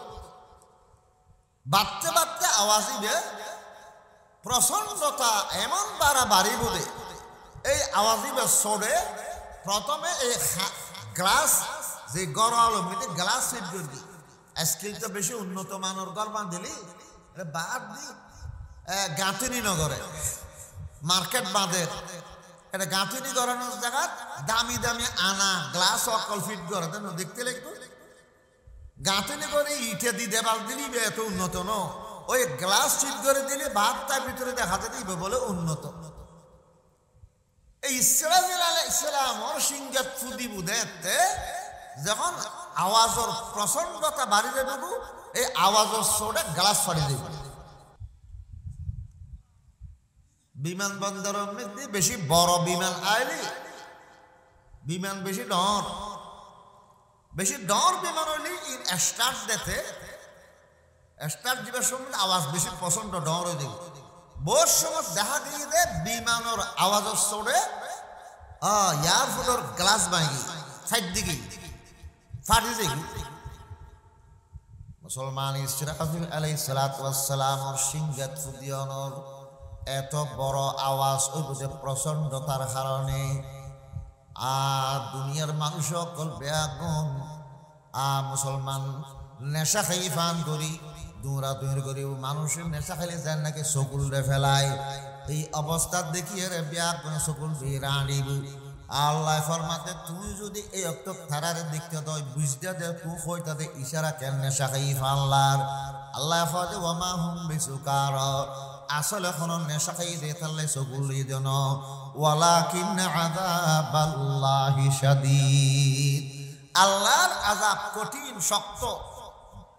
Speaker 1: বাড়তে বাড়তে আওয়াজ ইবে প্রচণ্ডতা এমন বাড়াবাড়ি বোধে এই আওয়াজিবে সরে প্রথমে এই গ্লাস যে গড়াল গ্লাস সেট করবি স্কিল তো বেশি উন্নত মানের ঘর বাঁধিলি বাদ দি গাঁথনি নগরে মার্কেট বাঁধে এটা গাঁথনি করানোর জায়গা দামি দামি আনা গ্লাস অকল ফিট করে দেন দেখতে লাগতো গাঁথনি করে ইটে দি দেবাল দিলি এত উন্নত ন ওই গ্লাস ফিট করে দিলে ভাত তার ভিতরে দেখাতে দিবে বলে উন্নত এই ইসরাফিল আলাইহিস সালামর সিংহাত ফুদি বুঝতে যখন আওয়াজের প্রচণ্ডতা বাড়ি যাবে এই আওয়াজের সোডে গ্লাস ফাড়ি দেবে বিমানবন্দরের মধ্যে বেশি বড় বিমান আইলি বিমান বেশি ডর বিমান হইলে স্টার্ট দিতে স্টার্ট দিবার সময় আওয়াজ বেশি প্রচন্ড ডর হয়ে যাবে বহুত সময় দেখা দিয়ে দে বিমানের আওয়াজের সোডে এয়ারপোর্টের গ্লাস ভাঙি সাইড দিকে ফাটি যাই মুসলমান ইসরাফিল আলাইহিস সালাতু ওয়াস সালামর সিংহাত ফুদিয়নর এত বড় আওয়াজ ওই বুঝে প্রচণ্ডতার কারণে দুনিয়ার মানুষ সকল বেয়াগুন মুসলমান নেশা খাই ফান করি দৌড়া দৌড় করি মানুষের নেশা খাইলে যায় নাকি চকুল রে ফেলায় এই অবস্থা দেখিয়ে রে বেয়াগুন চকুল বিরানিব আল্লাহ ফরমাতে তুই যদি এই অক্ত থারারে দেখতে দই বুঝতে দে তুই কই তাতে ইশারা কেন নেশা খাই ফানলার আল্লাহ ফতে ওমা হুম বিসুকার আসলে কোনো নেশা খাই দে তাহলে চকুলি দেন ওয়ালাকিন আযাবাল্লাহি শাদীদ আল্লাহর আযাব কঠিন শক্ত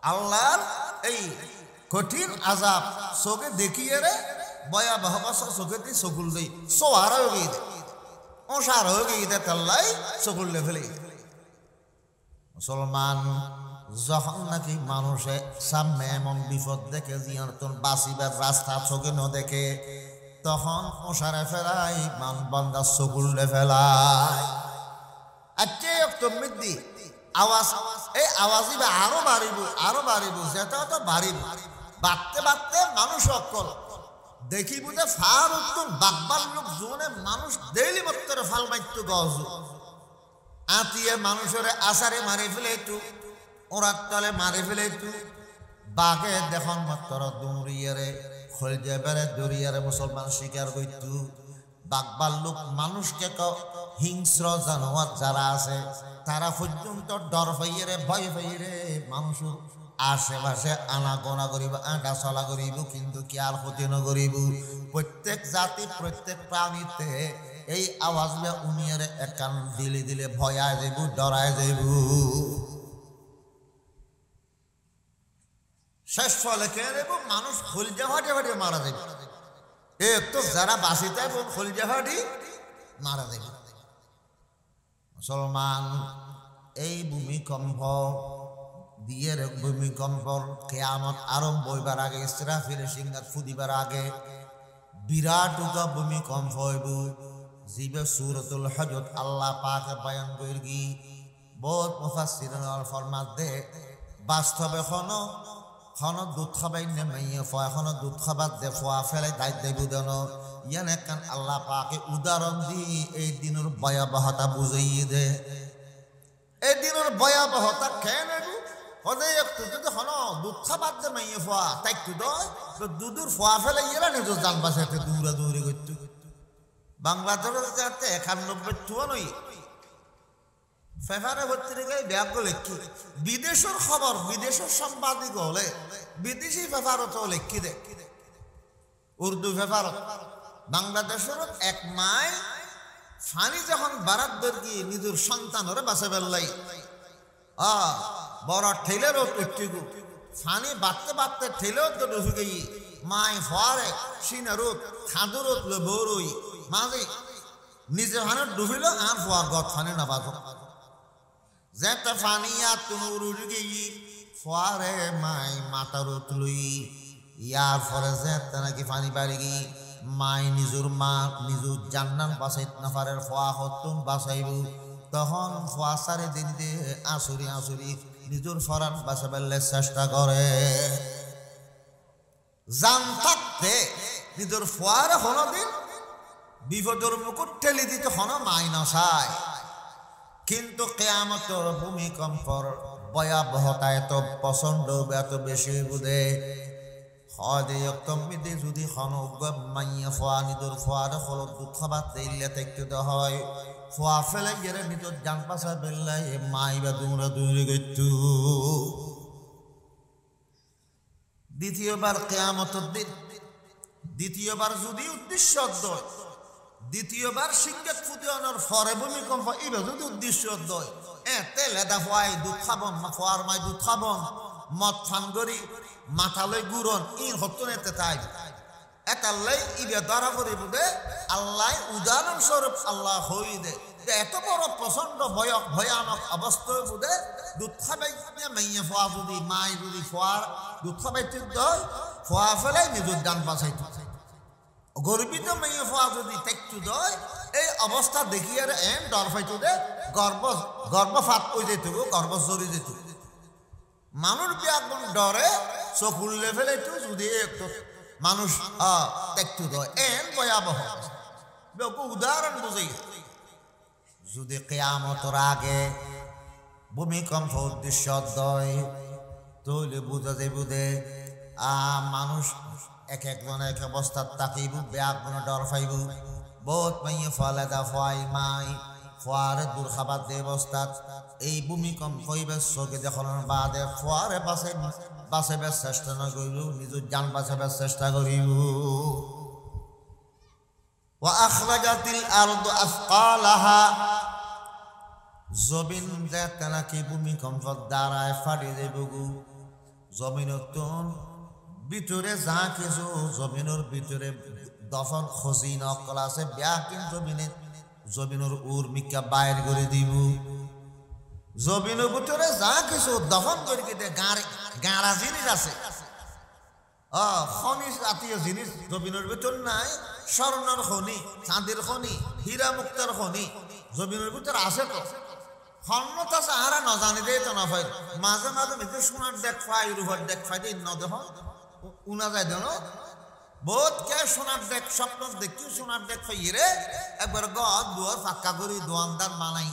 Speaker 1: আল্লাহর এই কঠিন আযাব চোখে দেখিয়ে রে ভয়াবহ চোখে দিয়ে চকুল দেই সোয়ার হয়ে গিয়ে ওষার হয়ে গিয়ে তাল্লাই চকুল ফেলে মুসলমান যখন নাকি মানুষে সামনে এমন বিপদ দেখে জিয়ারতন বাঁচিবার রাস্তা চোখে ন দেখে তখন ওষারে ফেলাই মান বান্দা চকুলে ফেলায় মৃদ্ধি আওয়াজ এই আওয়াজই আরো বাড়িব যেটা তো বাড়িব বাড়তে বাড়তে মানুষ অকল দেখি বুঝে ফার উত্তম বাগবার লোক জোনে মানুষ ডেইলি মত্তরে ফাল মাইত গজ আতিয়ে মানুষের আসারে মারি ফেলে একটু ওরার তলে মারি ফেলে একটু বাঘে দেখুন মাত্র দৌড়িয়ে খলজে বেড়ে দৌড়িয়ে মুসলমান শিকার করতু বাগবার লোক মানুষকে হিংস্র জানোয়ার যারা আছে তারা পর্যন্ত ডর পাইয়ে ভয় পাইয়ে মানুষ আশেপাশে আনা গোনা করিব আঁটা চলা করিব কিন্তু কি আর ক্ষতি নকরিব প্রত্যেক জাতি প্রত্যেক প্রাণীতে এই আওয়াজ উনিয়ারে একান দিলে দিলে ভয়ায় যাইব ডরায় যাইব শেষ ফলে কে দেব মানুষ খলজা ফাটে ফাটে মারা যাবে একটু যারা বাঁচিতে খলজা ফাটি মারা যাবে মুসলমান এই ভূমিকম্প দিয়ে ভূমিকম্পর কিয়ামত আরম্ভ হইবার আগে ইসরাফিল সিংহাত ফুদিবার আগে বিরাট ভূমিকম্প হইব জিবে সূরাতুল হজত আল্লাহ পাকে বয়ান কইরগি বহুত মুফাসসিরিন ফরমাত দে বাস্তবে খন দুধ খাবাই নেমাইয়ে ফয়া খন দুধ খাবার দে ফয়া ফেলে দায় দেব দেন ইয়ানে কান আল্লাহ পাকে উদাহরণ দি এই দিনের ভয়াবহতা বুঝাইয়ে দে এই দিনের ভয়াবহতা কেন হদে একটু যদি হন দুধ খাবার দে মাইয়ে ফয়া তাই তো দুধুর ফয়া ফেলে ইয়েরা নিজের জান বাঁচাতে দৌড়া দৌড়ি করতে বাংলাদেশের যাতে 91 টুয়া নই ফেফারে পত্রিকায় ব্যাগ লেখি বিদেশের খবর বিদেশের সাংবাদিক হলে বিদেশি ফেফারত লেখি দে উর্দু ফেফারত বাংলাদেশের এক মায় ফানি যখন বারাত দর্গি নিজের সন্তানরে বাঁচে বেললাই বড় ঠেলের একটু ফানি বাড়তে বাড়তে ঠেলেও তো ডুবে গেই মাই ফরে সিনারত খাদুরত লে বড়ই মাঝে নিজে ফানে ডুবিল আর ফোয়ার গত ফানি না বাজো যেটা ফানিয়া তুনুর উড়ে গেই ফোয়ারে মাই মাতারত লই ইয়ার ফরে যেটা নাকি ফানি বাড়ি গই মাই নিজুর মা নিজুর জান্নান বাঁচাইত না পারে ফোয়া হতুন বাঁচাইব তখন ফোয়া সারে দিন দিয়ে আসুরি আসুরি নিজুর ফরান বাঁচাবেলে চেষ্টা করে জান থাকতে নিজের ফোয়ারে হনদিন বিপদের মুকুট ঠেলি দিতে হন মাইনসায় কিন্তু কেয়ামতের ভূমিকম্পর ভয়াবহতা এত প্রচন্ড এত বেশি বুঝে হয়তো একদমিতে যদি হন মাইয়া ফোয়া নিজের ফোয়ারে হল দুঃখ বাদ দিলে দেখতে হয় ফোয়া ফেলে গেলে নিজের জান পাশা বেল্লাই মাই বা দুমরা দূরে গেছু দ্বিতীয়বার কেয়ামতের দিন দ্বিতীয়বার যদি উদ্দেশ্য দয় দ্বিতীয়বার সিংহের ফুটানোর পরে ভূমিকম্প এবার যদি উদ্দেশ্য দয় তেলে দা ফোয়াই দুধ খাবন ফোয়ার মাই দুধ খাবন মদ ফান করি মাথালৈ গুরন ইন হতো নেতে তাই একাল্লাই ইবে ধরা করে বুঝে আল্লাহ উদাহরণস্বরূপ আল্লাহ হই দে এত বড় প্রচন্ড ভয়ানক অবস্থায় বুঝে দুধ খাবাই মাইয়া ফোয়া যদি মাই যদি ফোয়ার দুধ খাবাই দয় ফোয়া ফেলে নিজের ডান বাঁচাইতে গর্বিত মাইয়া ফোয়া যদি তেকটু দয় এই অবস্থা দেখিয়ে ডর ফাইতো দে গর্ভপাত হয়ে যেত গর্ভ জড়ি যেত মানুষ বিয়াগুন ডরে চকুলে ফেলে যদি একটু মানুষ দেখতে দয় ভয়াবহ উদাহরণ বুঝে যদি কেয়ামতের আগে ভূমিকম্প উদ্দেশ্য দয় তৈলে বুঝা যে বুঝে মানুষ এক একজন এক অবস্থা তাকিব ব্যাগুন ডর ফাইব বহুত মাইয়ে ফলে দা ফয় মাই ফোয়ারে দূর খাবার দে অবস্থা এই ভূমিকম্প হইবে চোখে দেখানোর বাদে ফোয়ারে বাঁচাবার চেষ্টা না করিব নিজের জান বাঁচাবার চেষ্টা করিব ওয়াখরাজাতিল আরদু আসকালাহা জমিন যেতে নাকি ভূমিকম্প দ্বারায় ফাটি দেবগু জমিনত ভিতরে যা কিছু জমিনের ভিতরে দফন খসি নকল আছে ব্যাকিন জমিনের উর্মিকা বাইর করে দিব জমিনের ভিতরে যা কিছু দফন করে কেটে গাঁড়া জিনিস আছে খনি জাতীয় জিনিস জমিনের ভিতর নাই স্বর্ণর খনি চাঁদের খনি হীরা মুক্তার খনি জমিনের ভিতর আছে তো খন্নত আছে আরা নজানি দেয় তো না ফাই মাঝে মাঝে মিত্র সোনার দেখ ফাই রুফার দেখ ফাই দিন ন দেখ উনা যায় দেন বহুত কে সোনার দেখ স্বপ্ন দেখি সোনার দেখ ফাই রে একবার গদ দুয়ার ফাঁকা করি দোয়ানদার বানাই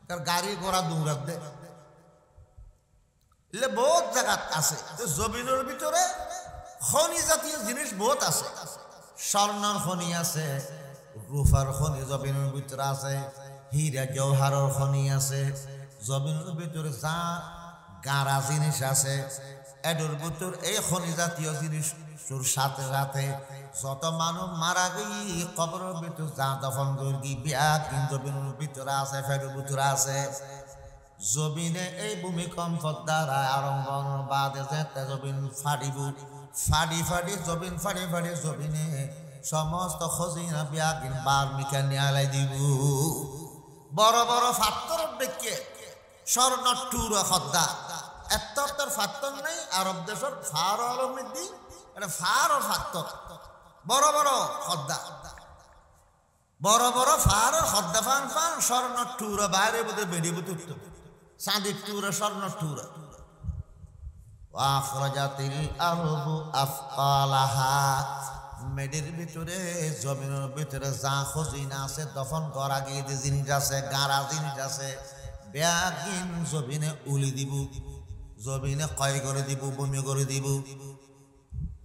Speaker 1: তার গাড়ি ঘোড়া দৌড়াত দে এলে বহুত জায়গা আছে জমিনের ভিতরে খনি জাতীয় জিনিস বহুত আছে স্বর্ণর খনি আছে রূপার খনি জমিনের ভিতরে আছে হীরা জওহারের খনি আছে জমিনের ভিতরে যা গাঁড়া জিনিস আছে এডোর ভিতর এই খনি জাতীয় জিনিস সাথে সাথে যত মানুষ মারা গই কবরের ভিতর যা দফন করি বিয়া কিন্তু জমিনের ভিতরে আছে ফেরের ভিতরে আছে জমিনে এই ভূমিকম্প দ্বারা আরম্ভ বাদে যেতে জমিন ফাটিব ফাটি জমিন ফাটি জমিনে সমস্ত খজিনা বিয়াকিন বার মিকা নিয়ালাই দিব বড় বড় ফাত্তর দেখে স্বর্ণ টুর খদ্দা এত্তর ফাত্তর নেই আরব দেশের ফার আলমিদি এটা ফার ও ফাত্তর বড় বড় খদ্দা বড় বড় ফার খদ্দা ফান স্বর্ণ টুর বাইরে বোধ বেড়ি বুতুর চাঁদির টুরা স্বর্ণ টুরা আখরাজাতিল আরদু আসকালাহা মেডের ভিতরে জমিনের ভিতরে যা খজিনা আছে দফন করা গিয়ে যে জিনিস আছে গাঁড়া জিনিস আছে ব্যাগিন জমিনে উলি দিব জমিনে ক্ষয় করে দিব বমি করে দিব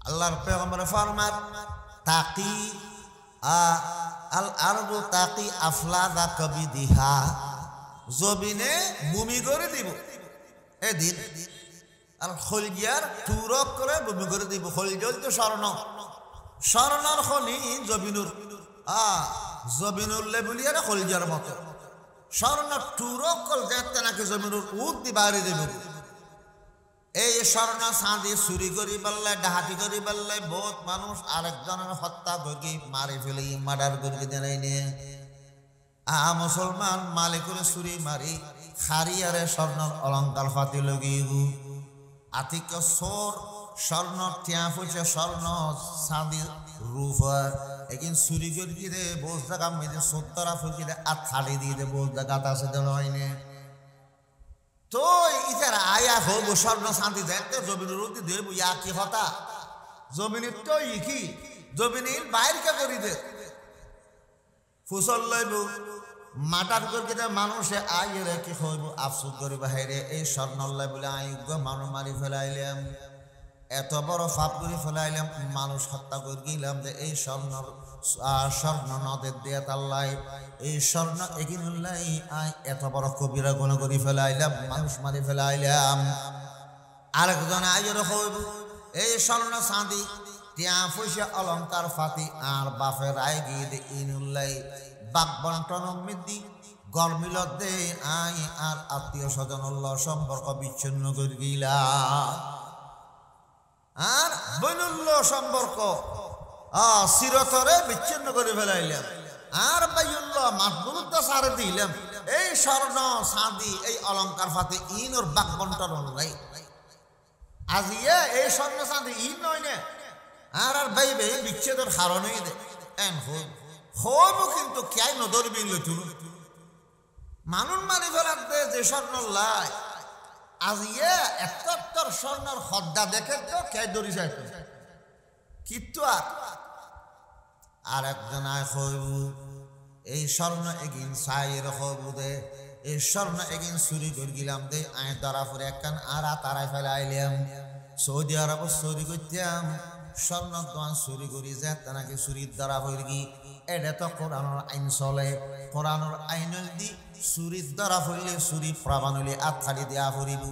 Speaker 1: আল্লাহর পেগম্বর ফরমান তাকি আল আরদু তাকি আফলাদা কবিদিহা জমিনে ভূমি করে দিব এদিন আর খলজিয়ার টুরক করে ভূমি করে দিব খলজল তো স্বর্ণর খনি জমিনুর লেবুলিয়ার খলজিয়ার মতো স্বর্ণ টুরক কল দেখতে নাকি জমিনুর উদ দি বাড়ি দেব এই স্বর্ণ চাঁদি চুরি করি পারলে ডাহাতি করি পারলে বহুত মানুষ আরেকজনের হত্যা করি মারি ফেলি মার্ডার করি দেয় নিয়ে মুসলমান মালিকুরে চুরি মারি খারিয়ারে স্বর্ণর অলঙ্কার ফাতি লগিব আতিক চোর স্বর্ণ টিয়া ফুটছে স্বর্ণ চাঁদি রূপার একিন চুরি করে দিয়ে বোঝ জায়গা মেয়েদের সত্তরা ফুকি দে আর থালি দিয়ে দে বোঝ জায়গাতে আছে দেন হয়নি তো ইতার আয়া হবো স্বর্ণ চাঁদি দেখতে জমিনের উদ্দি দেব ইয়া কি হতা জমিনের তো ইকি জমিনিল বাইর কে করি দে ফুসল লইব মাটার করে মানুষে আইরে কি হইব আফসোস করি বাহিরে এই স্বর্ণল্লাই বলে আয়োগ্য মানুষ মারি ফেলাইলাম এত বড় ফাপ করে ফেলাইলাম মানুষ হত্যা করে গেলাম যে এই স্বর্ণ নদের দিয়ে তাল্লাই এই স্বর্ণ এগিনুল্লাই আই এত বড় কবিরা গুণ করে ফেলাইলাম মানুষ মারি ফেলাইলাম আরেকজন আইরে হইব এই স্বর্ণ চাঁদি টিয়া পয়সা অলঙ্কার ফাতি আর বাপের আয় গিয়ে দে ইনুল্লাই বাক বন্টন মিদি গরমিল দে আই আর আত্মীয় স্বজন সম্পর্ক বিচ্ছিন্ন করে গিলা আর বৈনুল্য সম্পর্ক চিরতরে বিচ্ছিন্ন করে ফেলাইলাম আর বাইউল্য মাতবুরুদ্ধ সারে দিলাম এই স্বর্ণ চাঁদি এই অলঙ্কার ফাতি ইনোর বাক বন্টন নাই আজিয়ে এই স্বর্ণ চাঁদি ইন নয় না আর বাইবে বিচ্ছেদের কারণেই দে এন হইব কিন্তু কেয়াই নদর বিল তুল মানুষ মারি ফেলার দে যে স্বর্ণ লাই আজিয়ে এত্তর স্বর্ণর হদ্দা দেখে তো কেয়াই দরি যায় কিন্তু আর একজন আয় হইব এই স্বর্ণ এগিন সাইয়ের হইব দে এই স্বর্ণ এগিন চুরি করে গেলাম দে আয় ধরা ফুরে একখান আর তারাই ফেলাইলাম সৌদি আরব চুরি করতাম স্বর্ণ দোয়ান চুরি করি যে নাকি চুরির দ্বারা হইগি এটা তো কোরআনের আইন চলে কোরআনের আইনের দি চুরির দ্বারা হইলে চুরি প্রামাণলে আতখালি দেয়া ফুরিব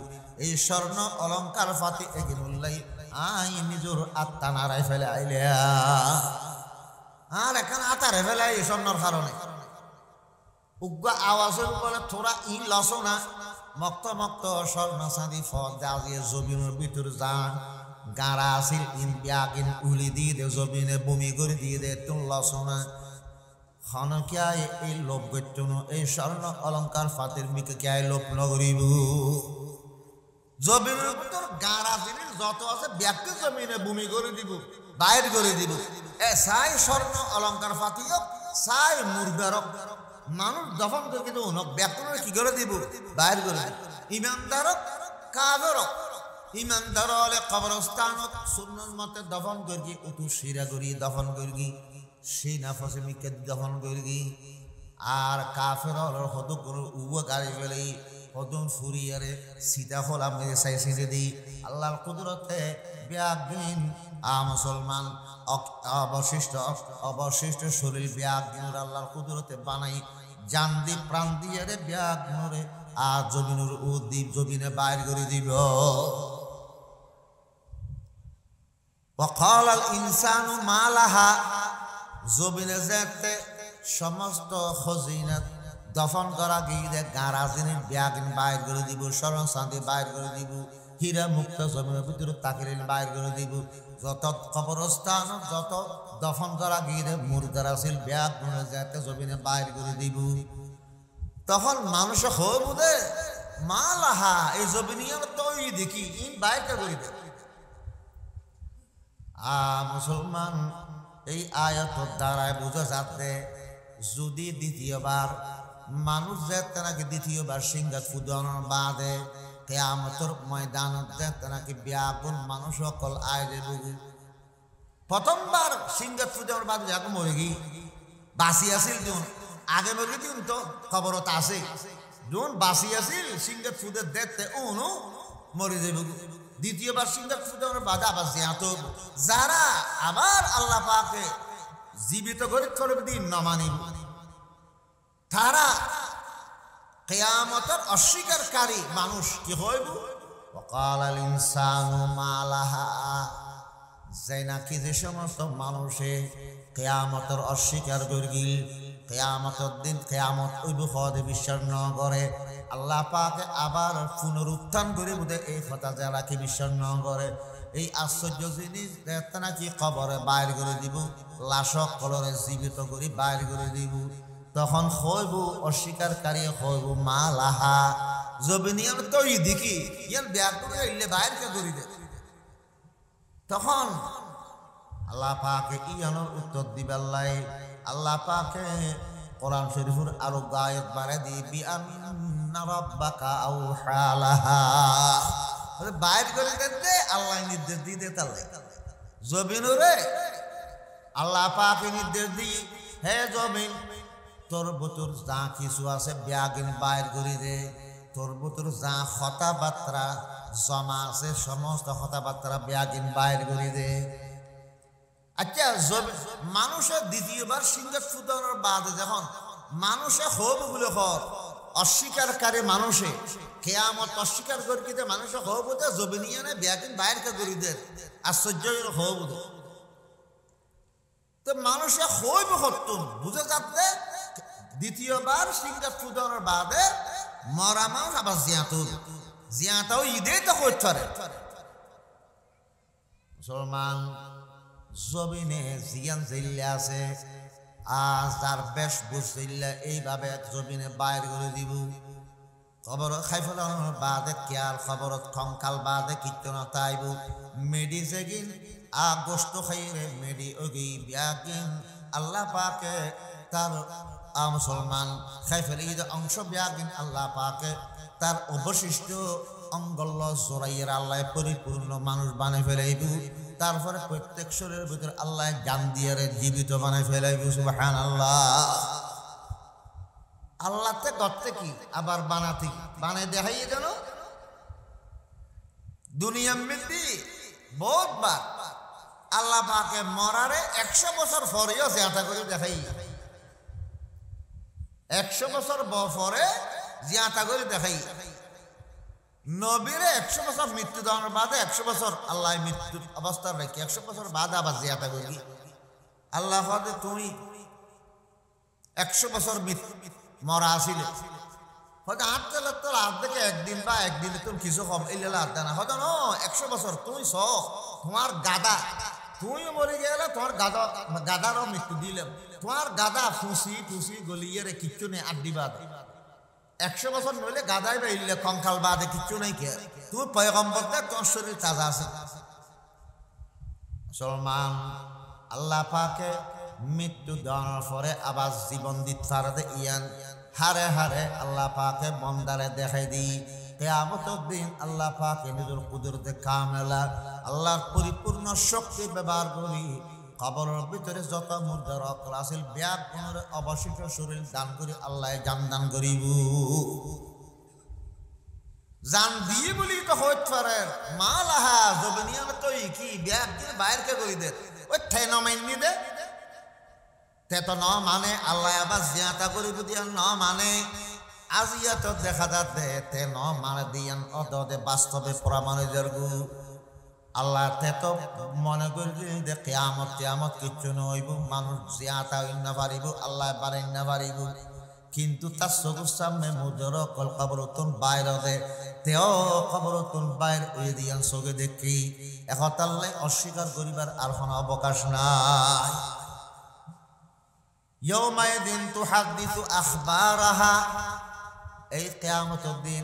Speaker 1: এই স্বর্ণ অলঙ্কার ফাতি এগিনুল্লাই আই নিজের আত্মা নাড়াই ফেলে আইলে আর এখন আতারে ফেলে এই স্বর্ণর কারণে উগ্র আওয়াজ বলে থোড়া ই লসো না মক্ত মক্ত স্বর্ণ চাঁদি ফল দেওয়া দিয়ে জমিনের ভিতর যান গাড়া আছিল ইন ব্যাগিন উলি দিয়ে দে জমিনে বমি করে দিয়ে দে তুন লসনা খনকিয়া এই লোভ করত এই স্বর্ণ অলঙ্কার ফাতের মিকে কে লোভ নগরিব জমিনের ভিতর গাড়া জিনিস যত আছে ব্যাগকে জমিনে বমি করে দিব বাইর করে দিব এ সাই স্বর্ণ অলঙ্কার ফাতিও সাই মুরগারক মানুষ দফন করে কিন্তু ব্যাগগুলো কি করে দিব বাইর করে দিব ইমানদারক কাফেরক ইমানদার হলে কবরস্থানত সুন্নত মতে দফন করি উতু শিরা করি দফন করি সেই নাফসে মিকে দফন করি আর কাফের হলে হদু করে উব গাড়ি ফেলে হদুন ফুরিয়ারে সীতা ফলা মেরে চাই ছিঁড়ে দিই আল্লাহর কুদরতে ব্যাগিন মুসলমান অবশিষ্ট শরীর ব্যাগিনুর আল্লাহর কুদরতে বানাই জান দি প্রাণ দিয়ে রে ব্যাগিনুরে আর জমিনুর উদ্দীপ জমিনে বাইর করে দিব وقال الإنسان ما لها জমিনে যেতে সমস্ত খজিনাত দফন করা গিয়ে গারাজিনের ব্যাগিন বাইর করে দিব স্বর্ণ চাঁদি বাইর করে দিব হীরা মুক্ত জমিনের ভিতরে তাকিরিন বাইর করে দিব যত কবরস্থান যত দফন করা গিয়ে মুরগার আছিল ব্যাগ মনে যেতে জমিনে বাইর করে দিব তখন মানুষ হইব দে মা লাহা এই জমিনিয়া তৈরি দেখি ইন বাইরটা করে দে মুসলমান এই আয়াতের দ্বারায় বোঝা যাচ্ছে যদি দ্বিতীয়বার মানুষ যেতে নাকি দ্বিতীয়বার সিংহাত ফুদানোর বাদে কিয়ামতের ময়দানত যেতে নাকি ব্যাগুন মানুষ সকল আইরে বুঝি প্রথমবার সিংহাত ফুদানোর বাদে যাকে মরে গি বাসি আসিল দিন আগে মরে দিন তো খবরত আছে যখন বাসি আসিল সিংহাত ফুদের দেখতে উনু মরে যাবে দ্বিতীয়বার সিংহাত ফুদানোর বাদে আবার জিয়াত যারা আবার আল্লাহ পাকে জীবিত করে করবে দিন না মানিব তারা কিয়ামতের অস্বীকারী মানুষ কি হইব ওয়াকাল আল ইনসানু মা লাহা যে নাকি যে সমস্ত মানুষে কিয়ামতের অস্বীকার করগিল কিয়ামতের দিন কিয়ামত হইব হদে বিশ্বাস ন করে আল্লাহ পাকে আবার পুনরুত্থান করে বুঝে এই কথা যারা কি বিশ্বাস ন করে এই আশ্চর্য জিনিস দেখতে নাকি কবরে বাইর করে দিব লাশক কলরে জীবিত করে বাইর করে দিব তখন হইব অস্বীকারী হইব মা লাহা জমিনিয়ার তৈরি দেখি ইয়ার ব্যাগ করে এলে বাইর কে করি দে তখন আল্লাহ পাকে ইয়ানোর উত্তর দিবাল্লাই আল্লাহ পাকে কোরআন শরীফের আরো গায়ক বাড়ে দিবি আমিন্না রাব্বাকা আওহা লাহা বাইর করে দে আল্লাহ নির্দেশ দিয়ে দে তাহলে জমিনুরে আল্লাহ পাকে নির্দেশ দিই, হে জমিন তোর ভিতর যা কিছু আছে ব্যাগিন বাইর করে দে, তোর ভিতর যা কথাবার্তা জমা আছে সমস্ত কথাবার্তা ব্যাগিন বাইর করে দে। আচ্ছা মানুষের দ্বিতীয়বার সিংহাস ফুটানোর বাদে যখন মানুষে হোক বলে হর অস্বীকারী মানুষে কেয়ামত অস্বীকার করি মানুষে হোক হতে জমিনিয়ানে ব্যাগিন বাইরকে করি দে আশ্চর্য হোক তো মানুষে হইব হতুন বুঝে যাচ্ছে দ্বিতীয়বার সিংহাস ফুটানোর বাদে মরা মানুষ আবার জিয়াতাও ঈদে তো করতে পারে। মুসলমান জমিনে জিয়ান জিল্লা আছে আজ তার বেশ বুঝিল্লা এইভাবে জমিনে বাইর করে দিব খবর খাই ফেলানোর বাদে কেয়ার খবরত খংকাল বাদে কীর্তন তাইব মেডি সেগিন গোস্ত খাইরে মেডি ওগি ব্যাগিন আল্লাহ পাকে তার মুসলমান খাই ফেলে ঈদ অংশ ব্যাগিন আল্লাহ পাকে তার অবশিষ্ট অঙ্গল্য জোরাইয়ের আল্লাহ পরিপূর্ণ মানুষ বানিয়ে ফেলাইব। তারপরে প্রত্যেক শরীরের ভিতরে আল্লাহ জান দিয়ে জীবিত বানিয়ে ফেলাইব। সুবহানাল্লাহ। আল্লাহতে করতে কি আবার বানাতে বানাই দেখাইয়ে যেন দুনিয়া মৃত্যু বহুতবার আল্লাহ পাকে মরারে 100 বছর পরেও জিয়াতা করে দেখাই, 100 বছর পরে জিয়াতা করে দেখাই। নবীরে 100 বছর মৃত্যু দেওয়ার বাদে 100 বছর আল্লাহ মৃত্যুর অবস্থা রেখে 100 বছর বাদে আবার জিয়াতা করি আল্লাহ তুমি 100 বছর মরা আসিলে হয়তো হাত চালে তোর হাত দেখে একদিন বা একদিনে তুমি কিছু কম এলে হাত না হয়তো ন 100 বছর তুমি তোমার গাদা তুমি মরে গেলে তোমার গাদারও মৃত্যু দিলাম, তোমার গাদা ফুসি গলিয়ে রে কিচ্ছু নেই আড্ডি বাদ 100 বছর নইলে গাদাই বেরিলে কঙ্কাল বাদে কিচ্ছু নেই কে তুমি পয়গম্বর দেখ তোমার শরীর তাজা আছে। মুসলমান আল্লাহ পাকে মৃত্যু দেওয়ার পরে আবার জীবন দিতে ইয়ান হারে হারে আল্লাহ পাকে বন্দারে দেখাই দিই কিয়ামতের দিন আল্লাহ পাকে নিজের কুদরতে কামেলা আল্লাহর পরিপূর্ণ শক্তি ব্যবহার করি কবরের ভিতরে যত মুর্দা রক্ত আছিল ব্যাগ অবশিষ্ট শরীর দান করি আল্লাহ জান দান করিব। জান দিয়ে বলি তো হইতে পারে মালাহা জমিনিয়া তো কি ব্যাগ দিয়ে বাইরকে করি দে ওই ঠেন মাইনি দে তে তো ন মানে আল্লাহ আবার জিয়াতা করিব দিয়া ন মানে আজিয়া তো দেখা যাচ্ছে তে ন মানে দিয়ান অদে বাস্তবে প্রমাণের গু আল্লাহ তে তো মনে করি যে কিয়ামত কিচ্ছু নইব মানুষ জিয়াতা না পারিব আল্লাহ পারেন না পারিব কিন্তু তার চকুর সামনে মুজর কল কবরতুন বাইরে দে তেও কবরতুন বাইর ওই দিয়ান চোখে দেখি এখন আল্লাহ অস্বীকার করিবার আর কোনো অবকাশ নাই। ইয়াউমাইদিন তুহাদ্দিসু আখবারাহা এই কিয়ামতের দিন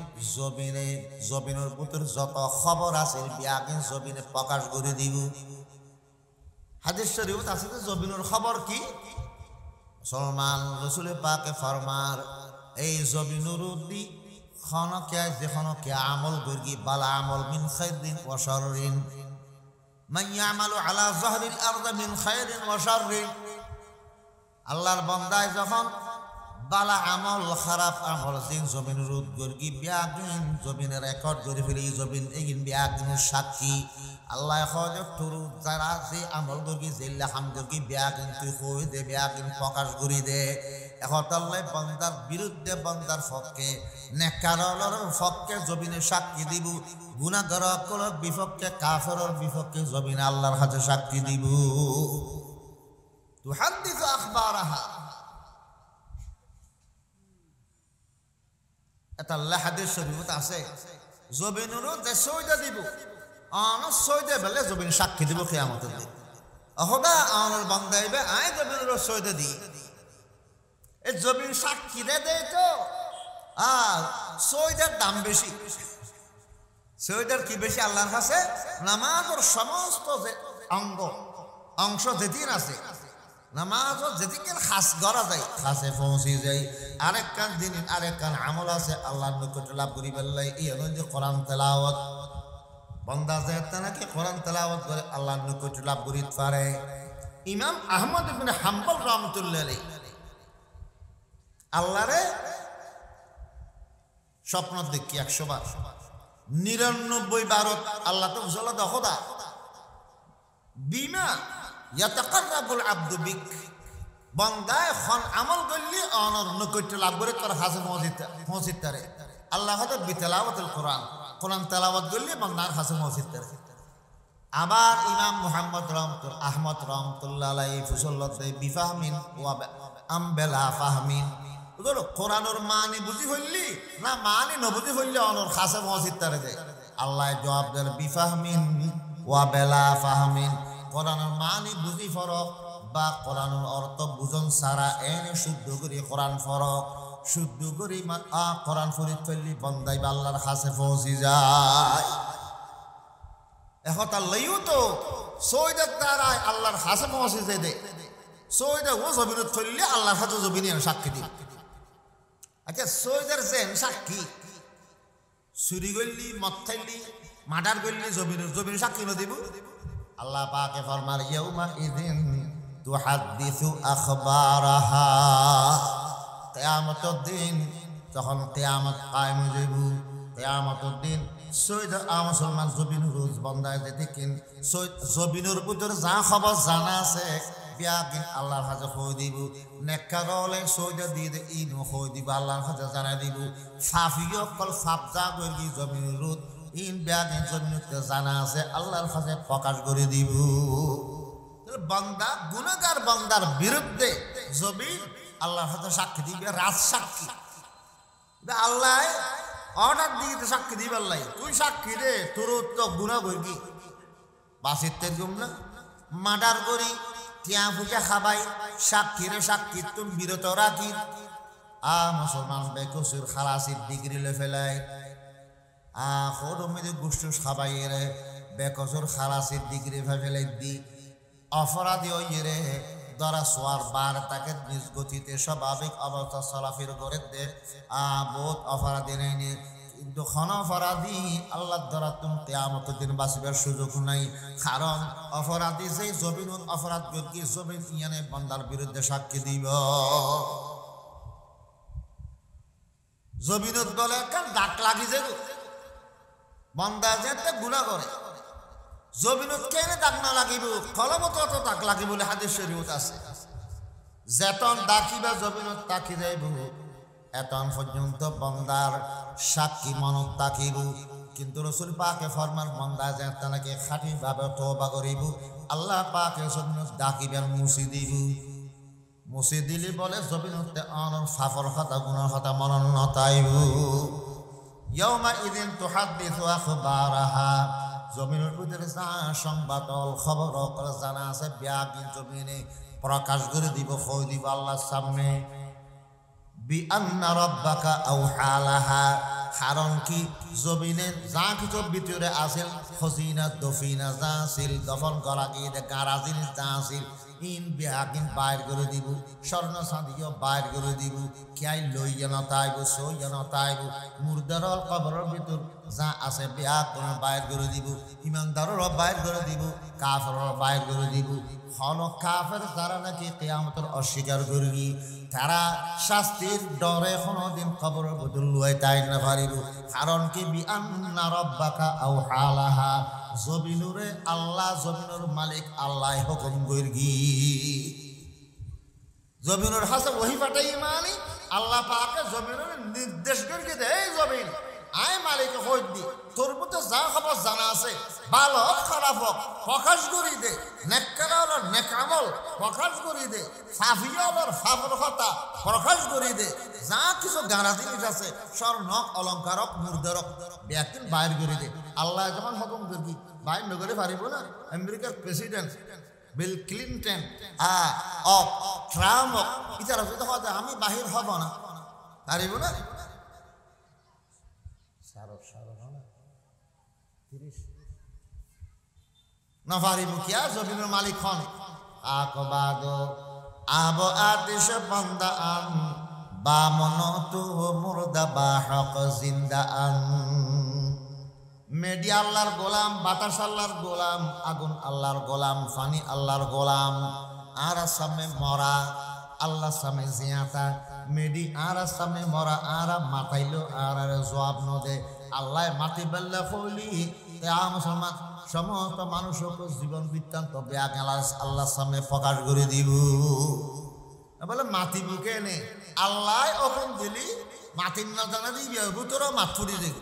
Speaker 1: জমিনের ভিতর যত খবর আছে বিয়াকিন জমিনে প্রকাশ করে দিব। হাদিস শরীফত আছে যে জমিনের খবর কি মুসলমান রাসূল পাকে ফরমার এই জমিনের উদ্দি খনকে যেখনকে আমল করি বালা আমল মিন খাইরিন ওয়া শাররিন মান ইয়ামালু আলা যাহরিল আরদি মিন খাইরিন ওয়া শাররিন আল্লাহর বান্দায় যখন বালা আমল খারাপ আমল জিন জমিন রোধ করি বিয়াগিন জমিনে রেকর্ড করে ফেলি জমিন এগিন বিয়াগিনের সাক্ষী আল্লাহ হজরু যারা যে আমল করি জিল্লা হাম করি বিয়াগিন তুই কই দে বিয়াগিন প্রকাশ করি দে এখন আল্লাহ বান্দার বিরুদ্ধে বান্দার পক্ষে নেককারর পক্ষে জমিনে সাক্ষী দিব গুনাহগারর বিপক্ষে কাফেরর বিপক্ষে জমিনে আল্লাহর কাছে সাক্ষী দিব। তুহাদ্দিসু আখবারাহা এটা আল্লাহ হাদিস শরীফত আছে জমিনেরও যে সইদা দিব আন সইদা বলে জমিন সাক্ষী দিব কিয়ামতের দিন অহদা আনার বান্দা আইবে আয় জমিনেরও সইদা দি এই জমিন সাক্ষী দেয় তো আর সইদার দাম বেশি সইদার কি বেশি আল্লাহর কাছে নামাজের সমস্ত যে অংশ যেদিন আছে নামাজ যেদিকে খাস করা যায় খাসে পৌঁছে যায় আরেক কান দিন আরেক কান আমল আছে আল্লাহর নিকট লাভ করি বললাই এই যে কোরআন তেলাওয়াত বান্দা যেতে নাকি কোরআন তেলাওয়াত করে আল্লাহর নিকট লাভ করিতে পারে ইমাম আহমদ ইবনে হাম্বল রাহমাতুল্লাহ আলাইহি আল্লাহরে স্বপ্ন দেখি 100 বার, 99 বারত আল্লাহ তো বুঝলো দখদা বিমা ইয়াতাকাররাবুল আব্দু বিক, বান্দায় খন আমল করলি অনর নৈকট্য লাভ করে তোর হাসে মসজিদ তারে আল্লাহ হতে বিতেলাওয়াতুল কোরআন, কোরআন তেলাওয়াত করলি বান্দার হাসে মসজিদ তারে। আবার ইমাম মুহাম্মদ আহমদ রহমতুল্লাহ আলাইহি ফুসল্লাতে বিফাহমিন ওয়া আমবেলা ফাহমিন, কোরআনের মানি বুঝি হইলি না মানি নবুঝি হইলে অনর হাসে মসজিদ তারে দে। আল্লাহ জবাব দেন বিফাহমিন ওয়া বেলা ফাহমিন, কোরআনের মানি বুঝি ফরক বা কোরআনের অর্থ বুঝন সারা এনে শুদ্ধ করি কোরআন ফরক, শুদ্ধ করি কোরআন ফরিদ ফেললি বন্দাই বা আল্লাহর কাছে পৌঁছি যায়। এখন আল্লাহও তো সৈয়দের দ্বারায় আল্লাহর কাছে পৌঁছে যায় দে, সৈয়দে ও জবিনত ফেললে আল্লাহর কাছে জবিনী সাক্ষী দিন। আচ্ছা সৈয়দের যেন সাক্ষী চুরি করলি মদ খাইলি মার্ডার করলি জবিন সাক্ষী ন দিব। আল্লাহ পাকে ফরমার ইয়াউমা ইযিন তুহাদ্দিসু আখবারাহা, কিয়ামতের দিন যখন কিয়ামত কায়েম হয়ে যাইব, কিয়ামতের দিন সৈয়দ মুসলমান জবিন রোজ বন্দায় যে দেখিন জবিনের ভিতর যা খবর জানা আছে বিয়াকিন আল্লাহর কাছে কই দিব, নেককার হলে সৈয়দ দিয়ে দে ইনো কই দিব আল্লাহর কাছে জানাই দিব, ফাফিও কল ফাপ যা কই জবিনের রোজ ইন বিয়াকিন জমিনতে জানা আছে আল্লাহর কাছে প্রকাশ করে দিব। বান্দা গুনাহগার বান্দার বিরুদ্ধে জবিন আল্লাহর কাছে সাক্ষী দিবে, রাজ সাক্ষী। আল্লাহ অর্ডার দিয়ে সাক্ষী দিবে, আল্লাহ তুই সাক্ষী দে তোর তো গুনাহ করবি বাসিতে গুম না মার্ডার করি টিয়া পূজা খাবাই সাক্ষীরে সাক্ষী তুমি বিরত রাখি। মুসলমান বেকসুর খালাসির ডিগ্রি লে ফেলাই মেয়েদের গোষ্ঠ খাবাই রে বেকসুর খালাসির ডিগ্রি ফেলাই দি অপরাধী ওই রে ধরা সোয়ার বার তাকে নিজ গতিতে স্বাভাবিক অবস্থা চলাফের করে দে বহুত অপরাধী নেই, কিন্তু খন অপরাধী আল্লাহ দ্বারা তুমি কিয়ামতের দিন বাঁচিবার সুযোগ নাই। কারণ অপরাধী যে জমিনত অপরাধ কি জমিন ইয়ানে বান্দার বিরুদ্ধে সাক্ষী দিব, জমিনত বলে একটা ডাক লাগি যে বান্দা যেতে গুনাহ করে জমিনত কেন দাগ না লাগিব, কলমত অত দাগ লাগিব বলে হাদিস শরীয়ত আছে। যেতন দাখিবা জমিনত তাকি যাইব এতন পর্যন্ত বন্দার সাক্ষী মনত তাকিব, কিন্তু রসুল পাকে ফরমান বন্দা যেতে নাকি খাঁটি ভাবে তওবা করিব আল্লাহ পাকে জমিনত ডাকিবেন মুছি দিব, মুছি দিলি বলে জমিনতে অনর ফাফর কথা গুনার কথা মনন নতাইব। ইয়াউমা ইযিন তুহাদ্দিসু আখবারাহা, জমিনের ভিতরে যা সংবাদ খবর জানা আছে বিয়াকিন জমিনে প্রকাশ করে দিব, কই দিব আল্লাহর সামনে। বিআন্না রাব্বাকা আওহা লাহা, কারণ কি জমিনে যা কিছু ভিতরে আছিল খজিনা দফিনা যা আছিল দফন করা গিয়ে গারা জিনিস যা আছিল ইন বিয়াকিন বাইর করে দিব, স্বর্ণ চাঁদিও বাইর করে দিব, খেয়াই লইয়া নতাইব সইয়া নতাইব, মুর্দারল কবরের ভিতর যা আছে বিয়াকিন বাইর করে দিব, ইমানদারেরও বাইর করে দিব, কাফেরেরও বাইর করে দিব। হন কাফের যারা নাকি কিয়ামতের অস্বীকার করবি তারা শাস্তির ডরে কোনদিন কবরের ভিতর লুয়াই তাই না পারিব। কারণ কি বিআন্না রাব্বাকা আওহা লাহা, জমিনুরে আল্লাহ জমিনুর মালিক আল্লাহ হুকুম করগি, জমিনুর হাসে ওহি পাঠাই মানে আল্লাহ পাকে জমিনুর নির্দেশ করগি দে এই জমিন আয় মালিক হই দি তোর মধ্যে যা খবর জানা আছে ভালো হোক খারাপ হোক প্রকাশ করি দে, নেককার হলোর নেকামল প্রকাশ করি দে, ফাফিয়া হলোর ফাফর কথা প্রকাশ করি দে, যা কিছু গাড়া জিনিস আছে স্বর্ণ অলঙ্কারক মুর্দারক ব্যাকিন বাইর করে দে। আল্লাহ যখন হুকুম করবি বাইর নগরে পারিব না। আমেরিকার প্রেসিডেন্ট বিল ক্লিনটন ট্রাম্প ইতারা যদি হয় আমি বাহির হব না পারিব না, না পারিব কিয়া জমিনের মালিক হন। আকবাদ আব আতিশ বান্দা আন বা মন তু মুর্দা বা হক জিন্দা আন, মেডি আল্লাহর গোলাম, বাতাস আল্লাহর গোলাম, আগুন আল্লাহর গোলাম, পানি আল্লাহর গোলাম। আর সামনে মরা আল্লাহর সামনে জিয়াতা মেডি আর সামনে মরা আর মাথাইলো আর জবাব নদে আল্লাহ মাতি বেল্লা ফলি মুসলমান সমস্ত মানুষকে জীবন বৃত্তান্ত ব্যাগ আল্লাহর সামনে প্রকাশ করে দিব। বলে মাতি বুকে নে আল্লাহ ওখন দিলি মাতির না জানা দিবি তোরা মাত ফুটি দিবি।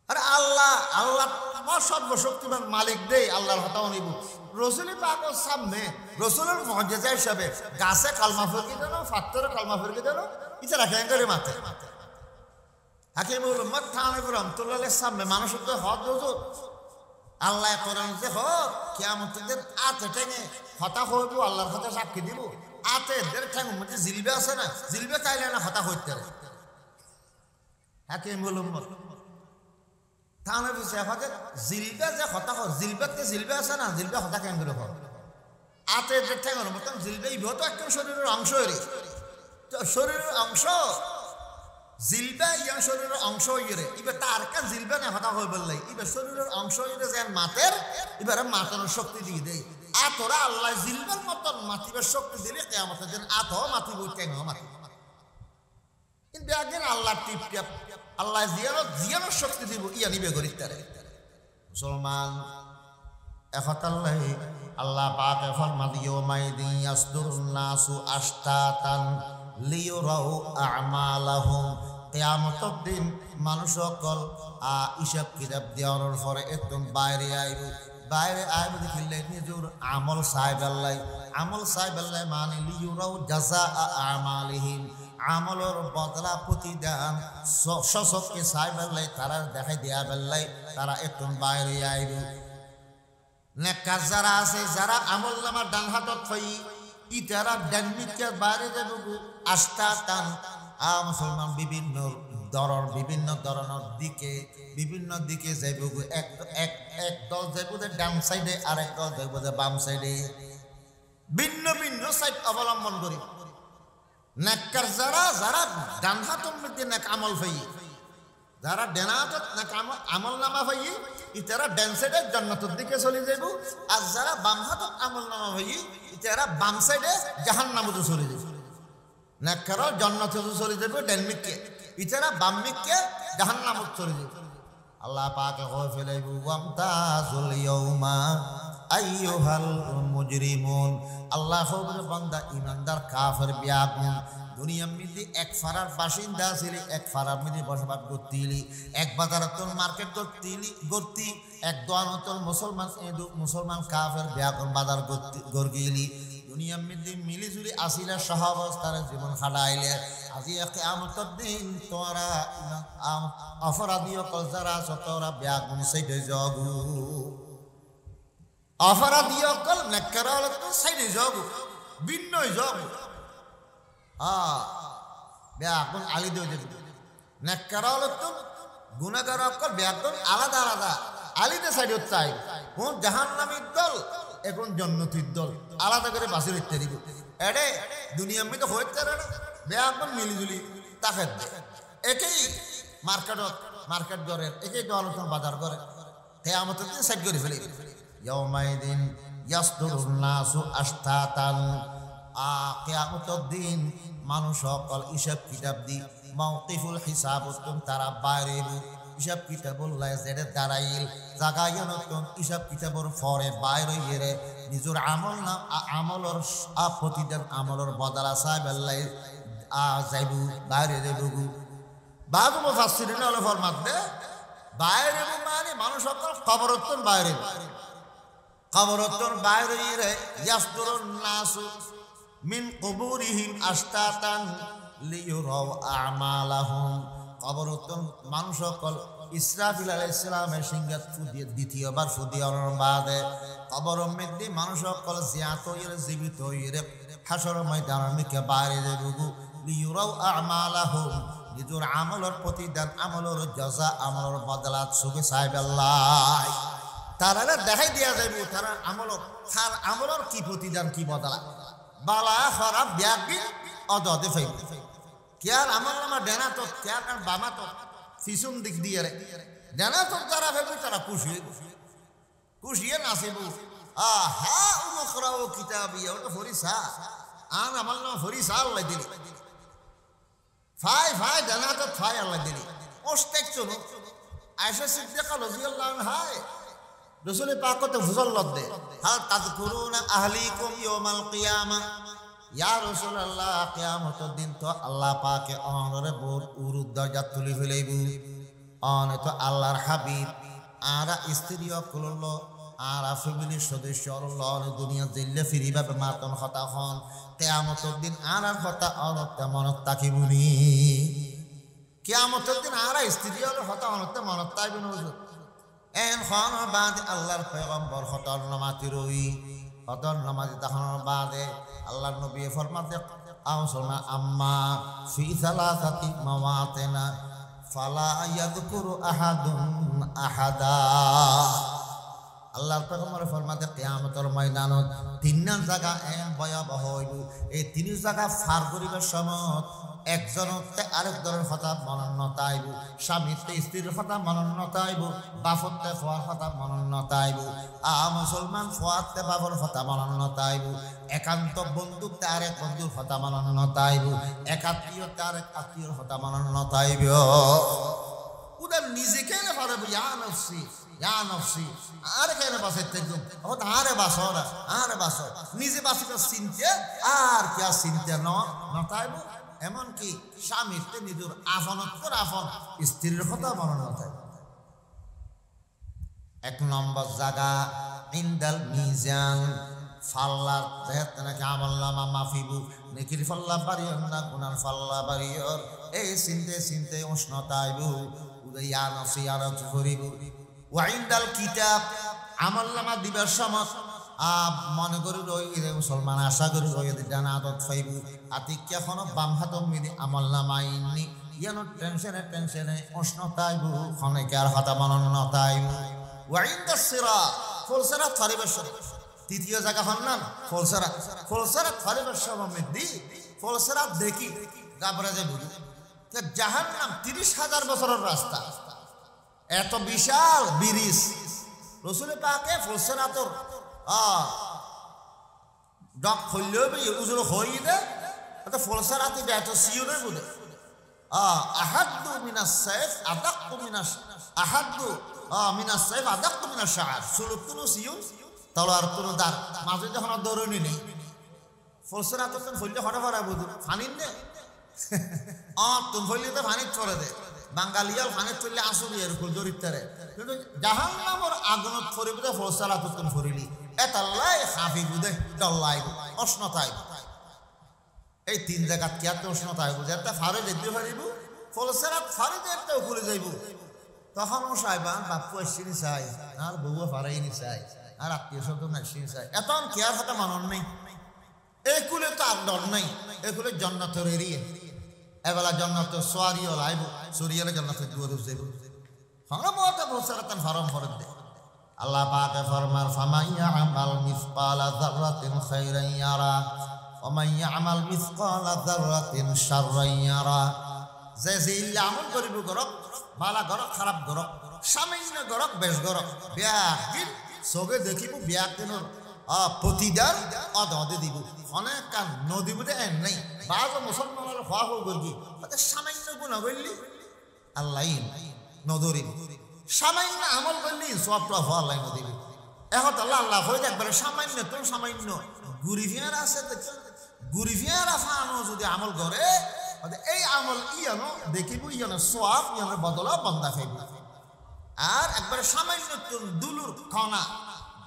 Speaker 1: আরে আল্লাহ আল্লাহ সর্বশক্তিমান মালিক দেই আল্লাহর হতাও নিব। রসুল পাকের সামনে রসুলের মুজিজা হিসাবে গাছে কালমা ফরকি দেন, ফাত্তরে কালমা ফরকি দেন, এটা রাখেন করে মাথে হাকিমুল উম্মত থানবী রাহমাতুল্লাহর সামনে মানুষের তো হদ রজুত আল্লাহ কোরআন যে হ কিয়ামতের দিন আতে টেঙে হতা হইব আল্লাহর কথা সাক্ষী দিব। আতে দের ঠ্যাং মধ্যে জিলবে আছে না, জিলবে চাইলে না হতা হইতে হাকিমুল উম্মত থানবী সাহেব জিলবে যে হতা হয় জিলবেতে জিলবে আছে না, জিলবে হতা কেন করে হয় আতে দের ঠ্যাঙের মতন জিলবে ইভো তো একদম শরীরের অংশ এরি তো শরীরের অংশ জিলবে ইয়ার শরীরের অংশ হইরে এবার তার কাছে জিলবে না হতা হয়ে বললাই এবার শরীরের অংশ হইরে যেন মাতের এবারে মাতানোর শক্তি দিয়ে দেয়। আতরা আল্লাহ জিলবের মতন মাতিবার শক্তি দিলে কিয়ামতের দিন আত মাতিব কেন মাতি কিন্তু একদিন আল্লাহ টিপ টিপ আল্লাহ জিয়ানোর শক্তি দিব ইয়া নিবে গরিব তারে মুসলমান এখন আল্লাহ পাক ফরমান ইয়াউমাইদিন ইয়াসদুরুন নাসু আশতাতান লিয়ুরাউ আমালাহুম কিয়ামতের দিন মানুষ সকল হিসাব কিতাব দেওয়ার পরে একদম বাইরে আইব দেখিলে নিজের আমল সাহেব আল্লাহ মানে লিয়ুরাউ জাযা আমালিহিম আমলের বদলা প্রতিদান সশকে সাহেব আল্লাহ তারা দেখাই দেয়া বেল্লাই তারা একদম বাইরে আইব। নেককার যারা আছে যারা আমল নামার ডান হাতত থই ইতারা ডানমিকের বাইরে যাব আশতাতান মুসলমান বিভিন্ন ধরনের বিভিন্ন দিকে যাইব এক দল যাইব ডান সাইডে আর এক দল যাইব বাম সাইডে ভিন্ন ভিন্ন সাইড অবলম্বন করি। নেককার যারা ডান হাতর মধ্যে নেক আমল ফাই যারা ডান হাতত নেক আমল নামা ফাই ইতারা ডান সাইডে জান্নাতের দিকে চলে যাইব আর যারা বাম হাতত আমল নামা ফাই ইতারা বাম সাইডে জাহান্নামে চলে যাইব। নেককার জান্নাতে চলে যাইব ডান মিকে ইতারা বাম মিকে জাহান্নামে চলে যাইব। আল্লাহ পাক কয় ফেলাইবু ওয়ামতাজুল ইয়াউমা আইয়ুহাল মুজরিমুন আল্লাহ খবর বান্দা ইমানদার কাফের বিয়াগুন দুনিয়ার মধ্যে এক ফারার বাসিন্দা ছিলি এক ফারার মধ্যে বসবাস করতিলি এক বাজারতন মার্কেট করতি এক দোয়ানতন মুসলমান কাফের বিয়াগুন বাজার গরগিলি দুনিয়ার মধ্যে মিলিজুলি আসিলে সহ অবস্থার জীবন খাটাইলে আজি কিয়ামতের দিন তোরা অপরাধীয় কল যারা আছে তোরা বিয়াগুন সাইডে জগু অপরাধীয় কল নেককার তো সাইডে জগু ভিন্ন জগু ব্যাগুন আলি দিয়ে যাবে নেককার তো গুনাহগার কল ব্যাগুন আলাদা আলাদা আলিতে সাইডে চাই কোন জাহান্নামীর দল এখন জান্নাতীর দল আলাদা করে বাসে রাখতে দিব। এডে দুনিয়ার মধ্যে হইতে না ব্যাগুন মিলিজুলি তাকে একই মার্কেট ঘরের একই দোয়ানতন বাজার করে কিয়ামতের দিন সাইড করে ফেলে ইয়াউমাইদিন ইয়াসদুরুন নাসু আশতাতান কিয়ামতের দিন মানুষ সকল হিসাব কিতাব দি মাওকিফুল হিসাব তারা বাইরে হিসাব কিতাব যেটা দাঁড়াইল জাগাইয়া নতুন হিসাব কিতাবর পরে বাইরে গিয়ে নিজের আমলর প্রতিদিন আমলর বদলা সাহেব আল্লাহ যাইব বাইরে যাইবু বাবু মুফাসসিরিন হলো ফরমাতে বাইরে মানে মানুষ সকল কবরতন বাইরে গিয়ে ইয়াসদুরুন নাসু মিন কুবুরিহিম আশতাতান লিয়ুরাউ আমালাহুম কবরতন মানুষ সকল ইসরাফিল আলাইহিস সালামের সিংহাত ফুদিয়ে দ্বিতীয়বার ফুদিয়ানোর বাদে কবরের মধ্যে মানুষ সকল জিয়াত হইরে জীবিত হইরে হাসরের ময়দানের দিকে বাইরে যাইব লিয়ুরাউ আমালাহুম নিজের আমলের প্রতিদান আমলের জাযা আমলের বদলাত সুখে সাহেব আল্লাহ তারা দেখাই দিয়া যাইব তারা আমলের কি প্রতিদান কি বদলা বালা খারাপ ব্যাগি অদতে ফাইব কেয়ার আমল নামা ডেনা তো কেয়ার বামা তো ফিসুম দিক দিয়ে জানাজাত যারা ফেলবে তারা খুশিয়ে নাচিব আহা উমকরাও কিতাবিয়া ওটা ফরিসা আন আমার নাম ফরিসা আল্লাহ দিলি ফাই জানাজাত ফাই আল্লাহ দিলি ওস্তেক চলো আয়েশা সিদ্দিকা রাদিয়াল্লাহু আনহা রাসূল পাকতে ফজলত দে হাল তাযকুরুনা আহলিকুম ইয়াউমাল কিয়ামা ইয়া রাসূলুল্লাহ কিয়ামতের দিন তো আল্লাহ পাকে অনরে বহুত উরুদ দরজা তুলি ফেলাইব অন তো আল্লাহর হাবিব আরা স্ত্রী অকলল আরা ফ্যামিলির সদস্য অল্লাহ দুনিয়া জিল্লে ফিরিবাবে মাতন হতা হন কিয়ামতের দিন আরার হতা অনতে মনত তাকিবুনি কিয়ামতের দিন আরা স্ত্রী হতা অনতে মনত তাইবেন হুজুর এন খন বাদে আল্লাহর পয়গম্বর হতর নামাতি রই হতর নামাজি তখনের বাদে আল্লাহর নবী ফরমাতে আওসনা আম্মা ফি সালাসাতি মাওয়াতিনা ফালা ইয়াযকুরু আহাদুন আহাদা আল্লাহর পয়গম্বর ফরমাতে কিয়ামতের ময়দানত তিনটা জায়গা এন ভয়াবহ হইব এই তিন জায়গা পার করিবার সময় একজনতে আরেকজনের কথা মনন্নত আইব স্বামীতে স্ত্রীর কথা মনন্নত আইব বাপতে ফোয়ার কথা মনন্নত আইব মুসলমান ফোয়াতে বাপর কথা মনন্নত আইব একান্ত বন্ধুতে আরেক বন্ধুর কথা মনন্নত আইব একাত্মীয়তে আরেক আত্মীয়র কথা মনন্নত আইব উদার নিজেকে না পারবে ইয়া নফসি আর কেন বাসাইতে হত আরে বাসো না আরে বাসো নিজে বাসিতে চিনতে আর কি আর চিনতে নতাইব এমনকি স্বামীতে নিজের আপনত্বর আপন স্ত্রীর কথা মরণ নতাইব এক নম্বর জায়গা ইন্দাল মিজান ফাল্লার যেহেত নাকি আমল্লামা মাফিবু নেকির ফাল্লা বাড়িয়র না গুনার ফাল্লা বাড়িয়র এই চিনতে উষ্ণতা আইব উদয়া নফসি আর করিব ওয়াইন্দাল কিতাব আমল্লামা দিবার সময় মনে করি রই মুসলমান আশা করি রই জানাদত ফাইব আতিক এখনো বাম হাত মিদি আমল্লামা ইন্নি ইয়ানো টেনশনে উষ্ণতা আইব খনেকে আর হাতা মনন্নতা আইব ওয়াইন্দাস সিরাত ফুলসিরাত ফারিবার সময় তৃতীয় জায়গা হন না ফুলসিরাত ফারিবার সময় মিদি ফুলসিরাত দেখি গাবরা যে বুঝি জাহান্নাম 30,000 বছরের রাস্তা এত বিশাল ব্রিজ রাসূল পাকে ফুলসিরাতর ডক খুললেও উজুর হই দে তো ফুলসিরাতে এত সিউরে বুঝে আহাদ্দু মিনাস সাইফ আদাক্কু মিনাস আহাদ্দু মিনাস সাইফ আদাক্কু মিনাস শাআর সুলুতুন সিউর তলোয়ার কোন দার মাঝে যখন দৌড়নি নেই ফুলসিরাতর তো ফুললে হঠাৎ বুঝু ফানিন দে তুমি ফইলে তো ফানিত চলে দে বাঙালিয়াল ফানিত চললে আসলি এরকম দরিদ্রে কিন্তু জাহান্নামের আগুনত ফরিবুদে ফুলসিরাত তুমি ফরিলি এতাল্লাই হাফিবুদে ডল্লাই উষ্ণতাই এই তিন জায়গা কি এত উষ্ণতা হইব যেতে ফারে যেতে পারিব ফুলসিরাত ফারে যেতে উপরে যাইব তখন ও সাহেবান বাপু আসছিনি চাই আর বউ ফারাইনি চাই আর আত্মীয় স্বজন আসছিনি চাই এত কি আর হাতে মানন নেই এই কুলে তো আর ডর নেই এই কুলে জন্নতের এরিয়ে এবেলা জন্নত সোয়ারিও লাইব সরিয়ালে জন্নতের দুয়ারে যাইব ফরমাতে ফুলসিরাতান ফরম ফরদ দে আল্লাহ পাকে ফরমার ফামাইয়া আমাল মিসকালা যাররাতিন খাইরান ইয়ারা ওয়া মান ইয়ামাল মিসকালা যাররাতিন শাররান ইয়ারা যে ইল্লা আমল করিব গরক বালা গরক খারাপ গরক সামান্য গরক বেশ গরক বিয়াকিন সবে দেখিব বিয়াকিনের প্রতিদান অদে দিব অনেক কান নদী বুঝে এন নাই বাজ মুসলমানের হওয়া হোক গি তাদের সামান্য গুণা করলি আল্লাহ নদরি সামান্য আমল করলি সবটা হওয়া আল্লাহ নদীবি এখন আল্লাহ আল্লাহ হয়ে একবারে সামান্য তো সামান্য গুরিফিয়ার আছে গুরিফিয়ার আফানো যদি আমল করে এই আমল ইয়ানো দেখিব ইয়ানো সওয়াব ইয়ানোর বদলা বন্দা খাইব আর একবারে সামান্য দুলুর কণা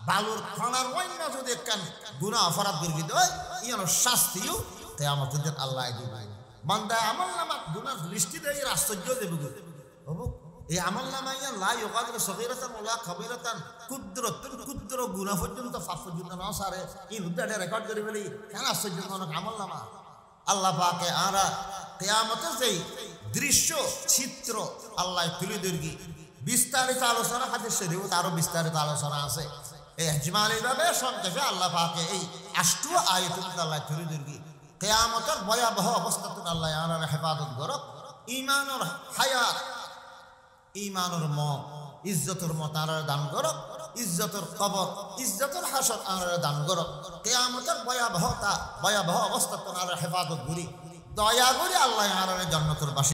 Speaker 1: বালুর কণার অন্য যদি একখান গুনাহ অপরাধ গর্বিত হয় ইয়ানো শাস্তিও কিয়ামতের দিন আল্লাহ দিবে বান্দা আমল নামা গুনাহ লিস্টি দেয় আশ্চর্য দেব বাবু এই আমল নামা ইয়া লা ইউকাদিরু সগীরাতান ওয়ালা কাবীরাতান ক্ষুদ্র গুনাহ পর্যন্ত পাপ পর্যন্ত না সারে এই উদ্দাটা রেকর্ড করে বলি কেন আশ্চর্যজনক আমল নামা আল্লাহ পাকে আরা কিয়ামতের যেই দৃশ্য চিত্র আল্লাহ তুলে ধরগি বিস্তারিত আলোচনা হাদিস শরীফে আরো বিস্তারিত আলোচনা আছে এই ইজমালিভাবে সংক্ষেপে আল্লাহ পাকে এই আষ্টু আয়াতুল আল্লাহ তুলে ধরগি কিয়ামতের ভয়াবহ অবস্থা থেকে আল্লাহ আরা হেফাজত করক ঈমানের হায়াত
Speaker 2: ঈমানুর মত ইজ্জতের মত আনারে দান করো ইজ্জতের কবর ইজ্জতের হাসর আনারে দান করো কিয়ামতের ভয়াবহ অবস্থা তোনারে হেফাজত করি দয়া করে আল্লাহ আনারে জান্নাতের বাসী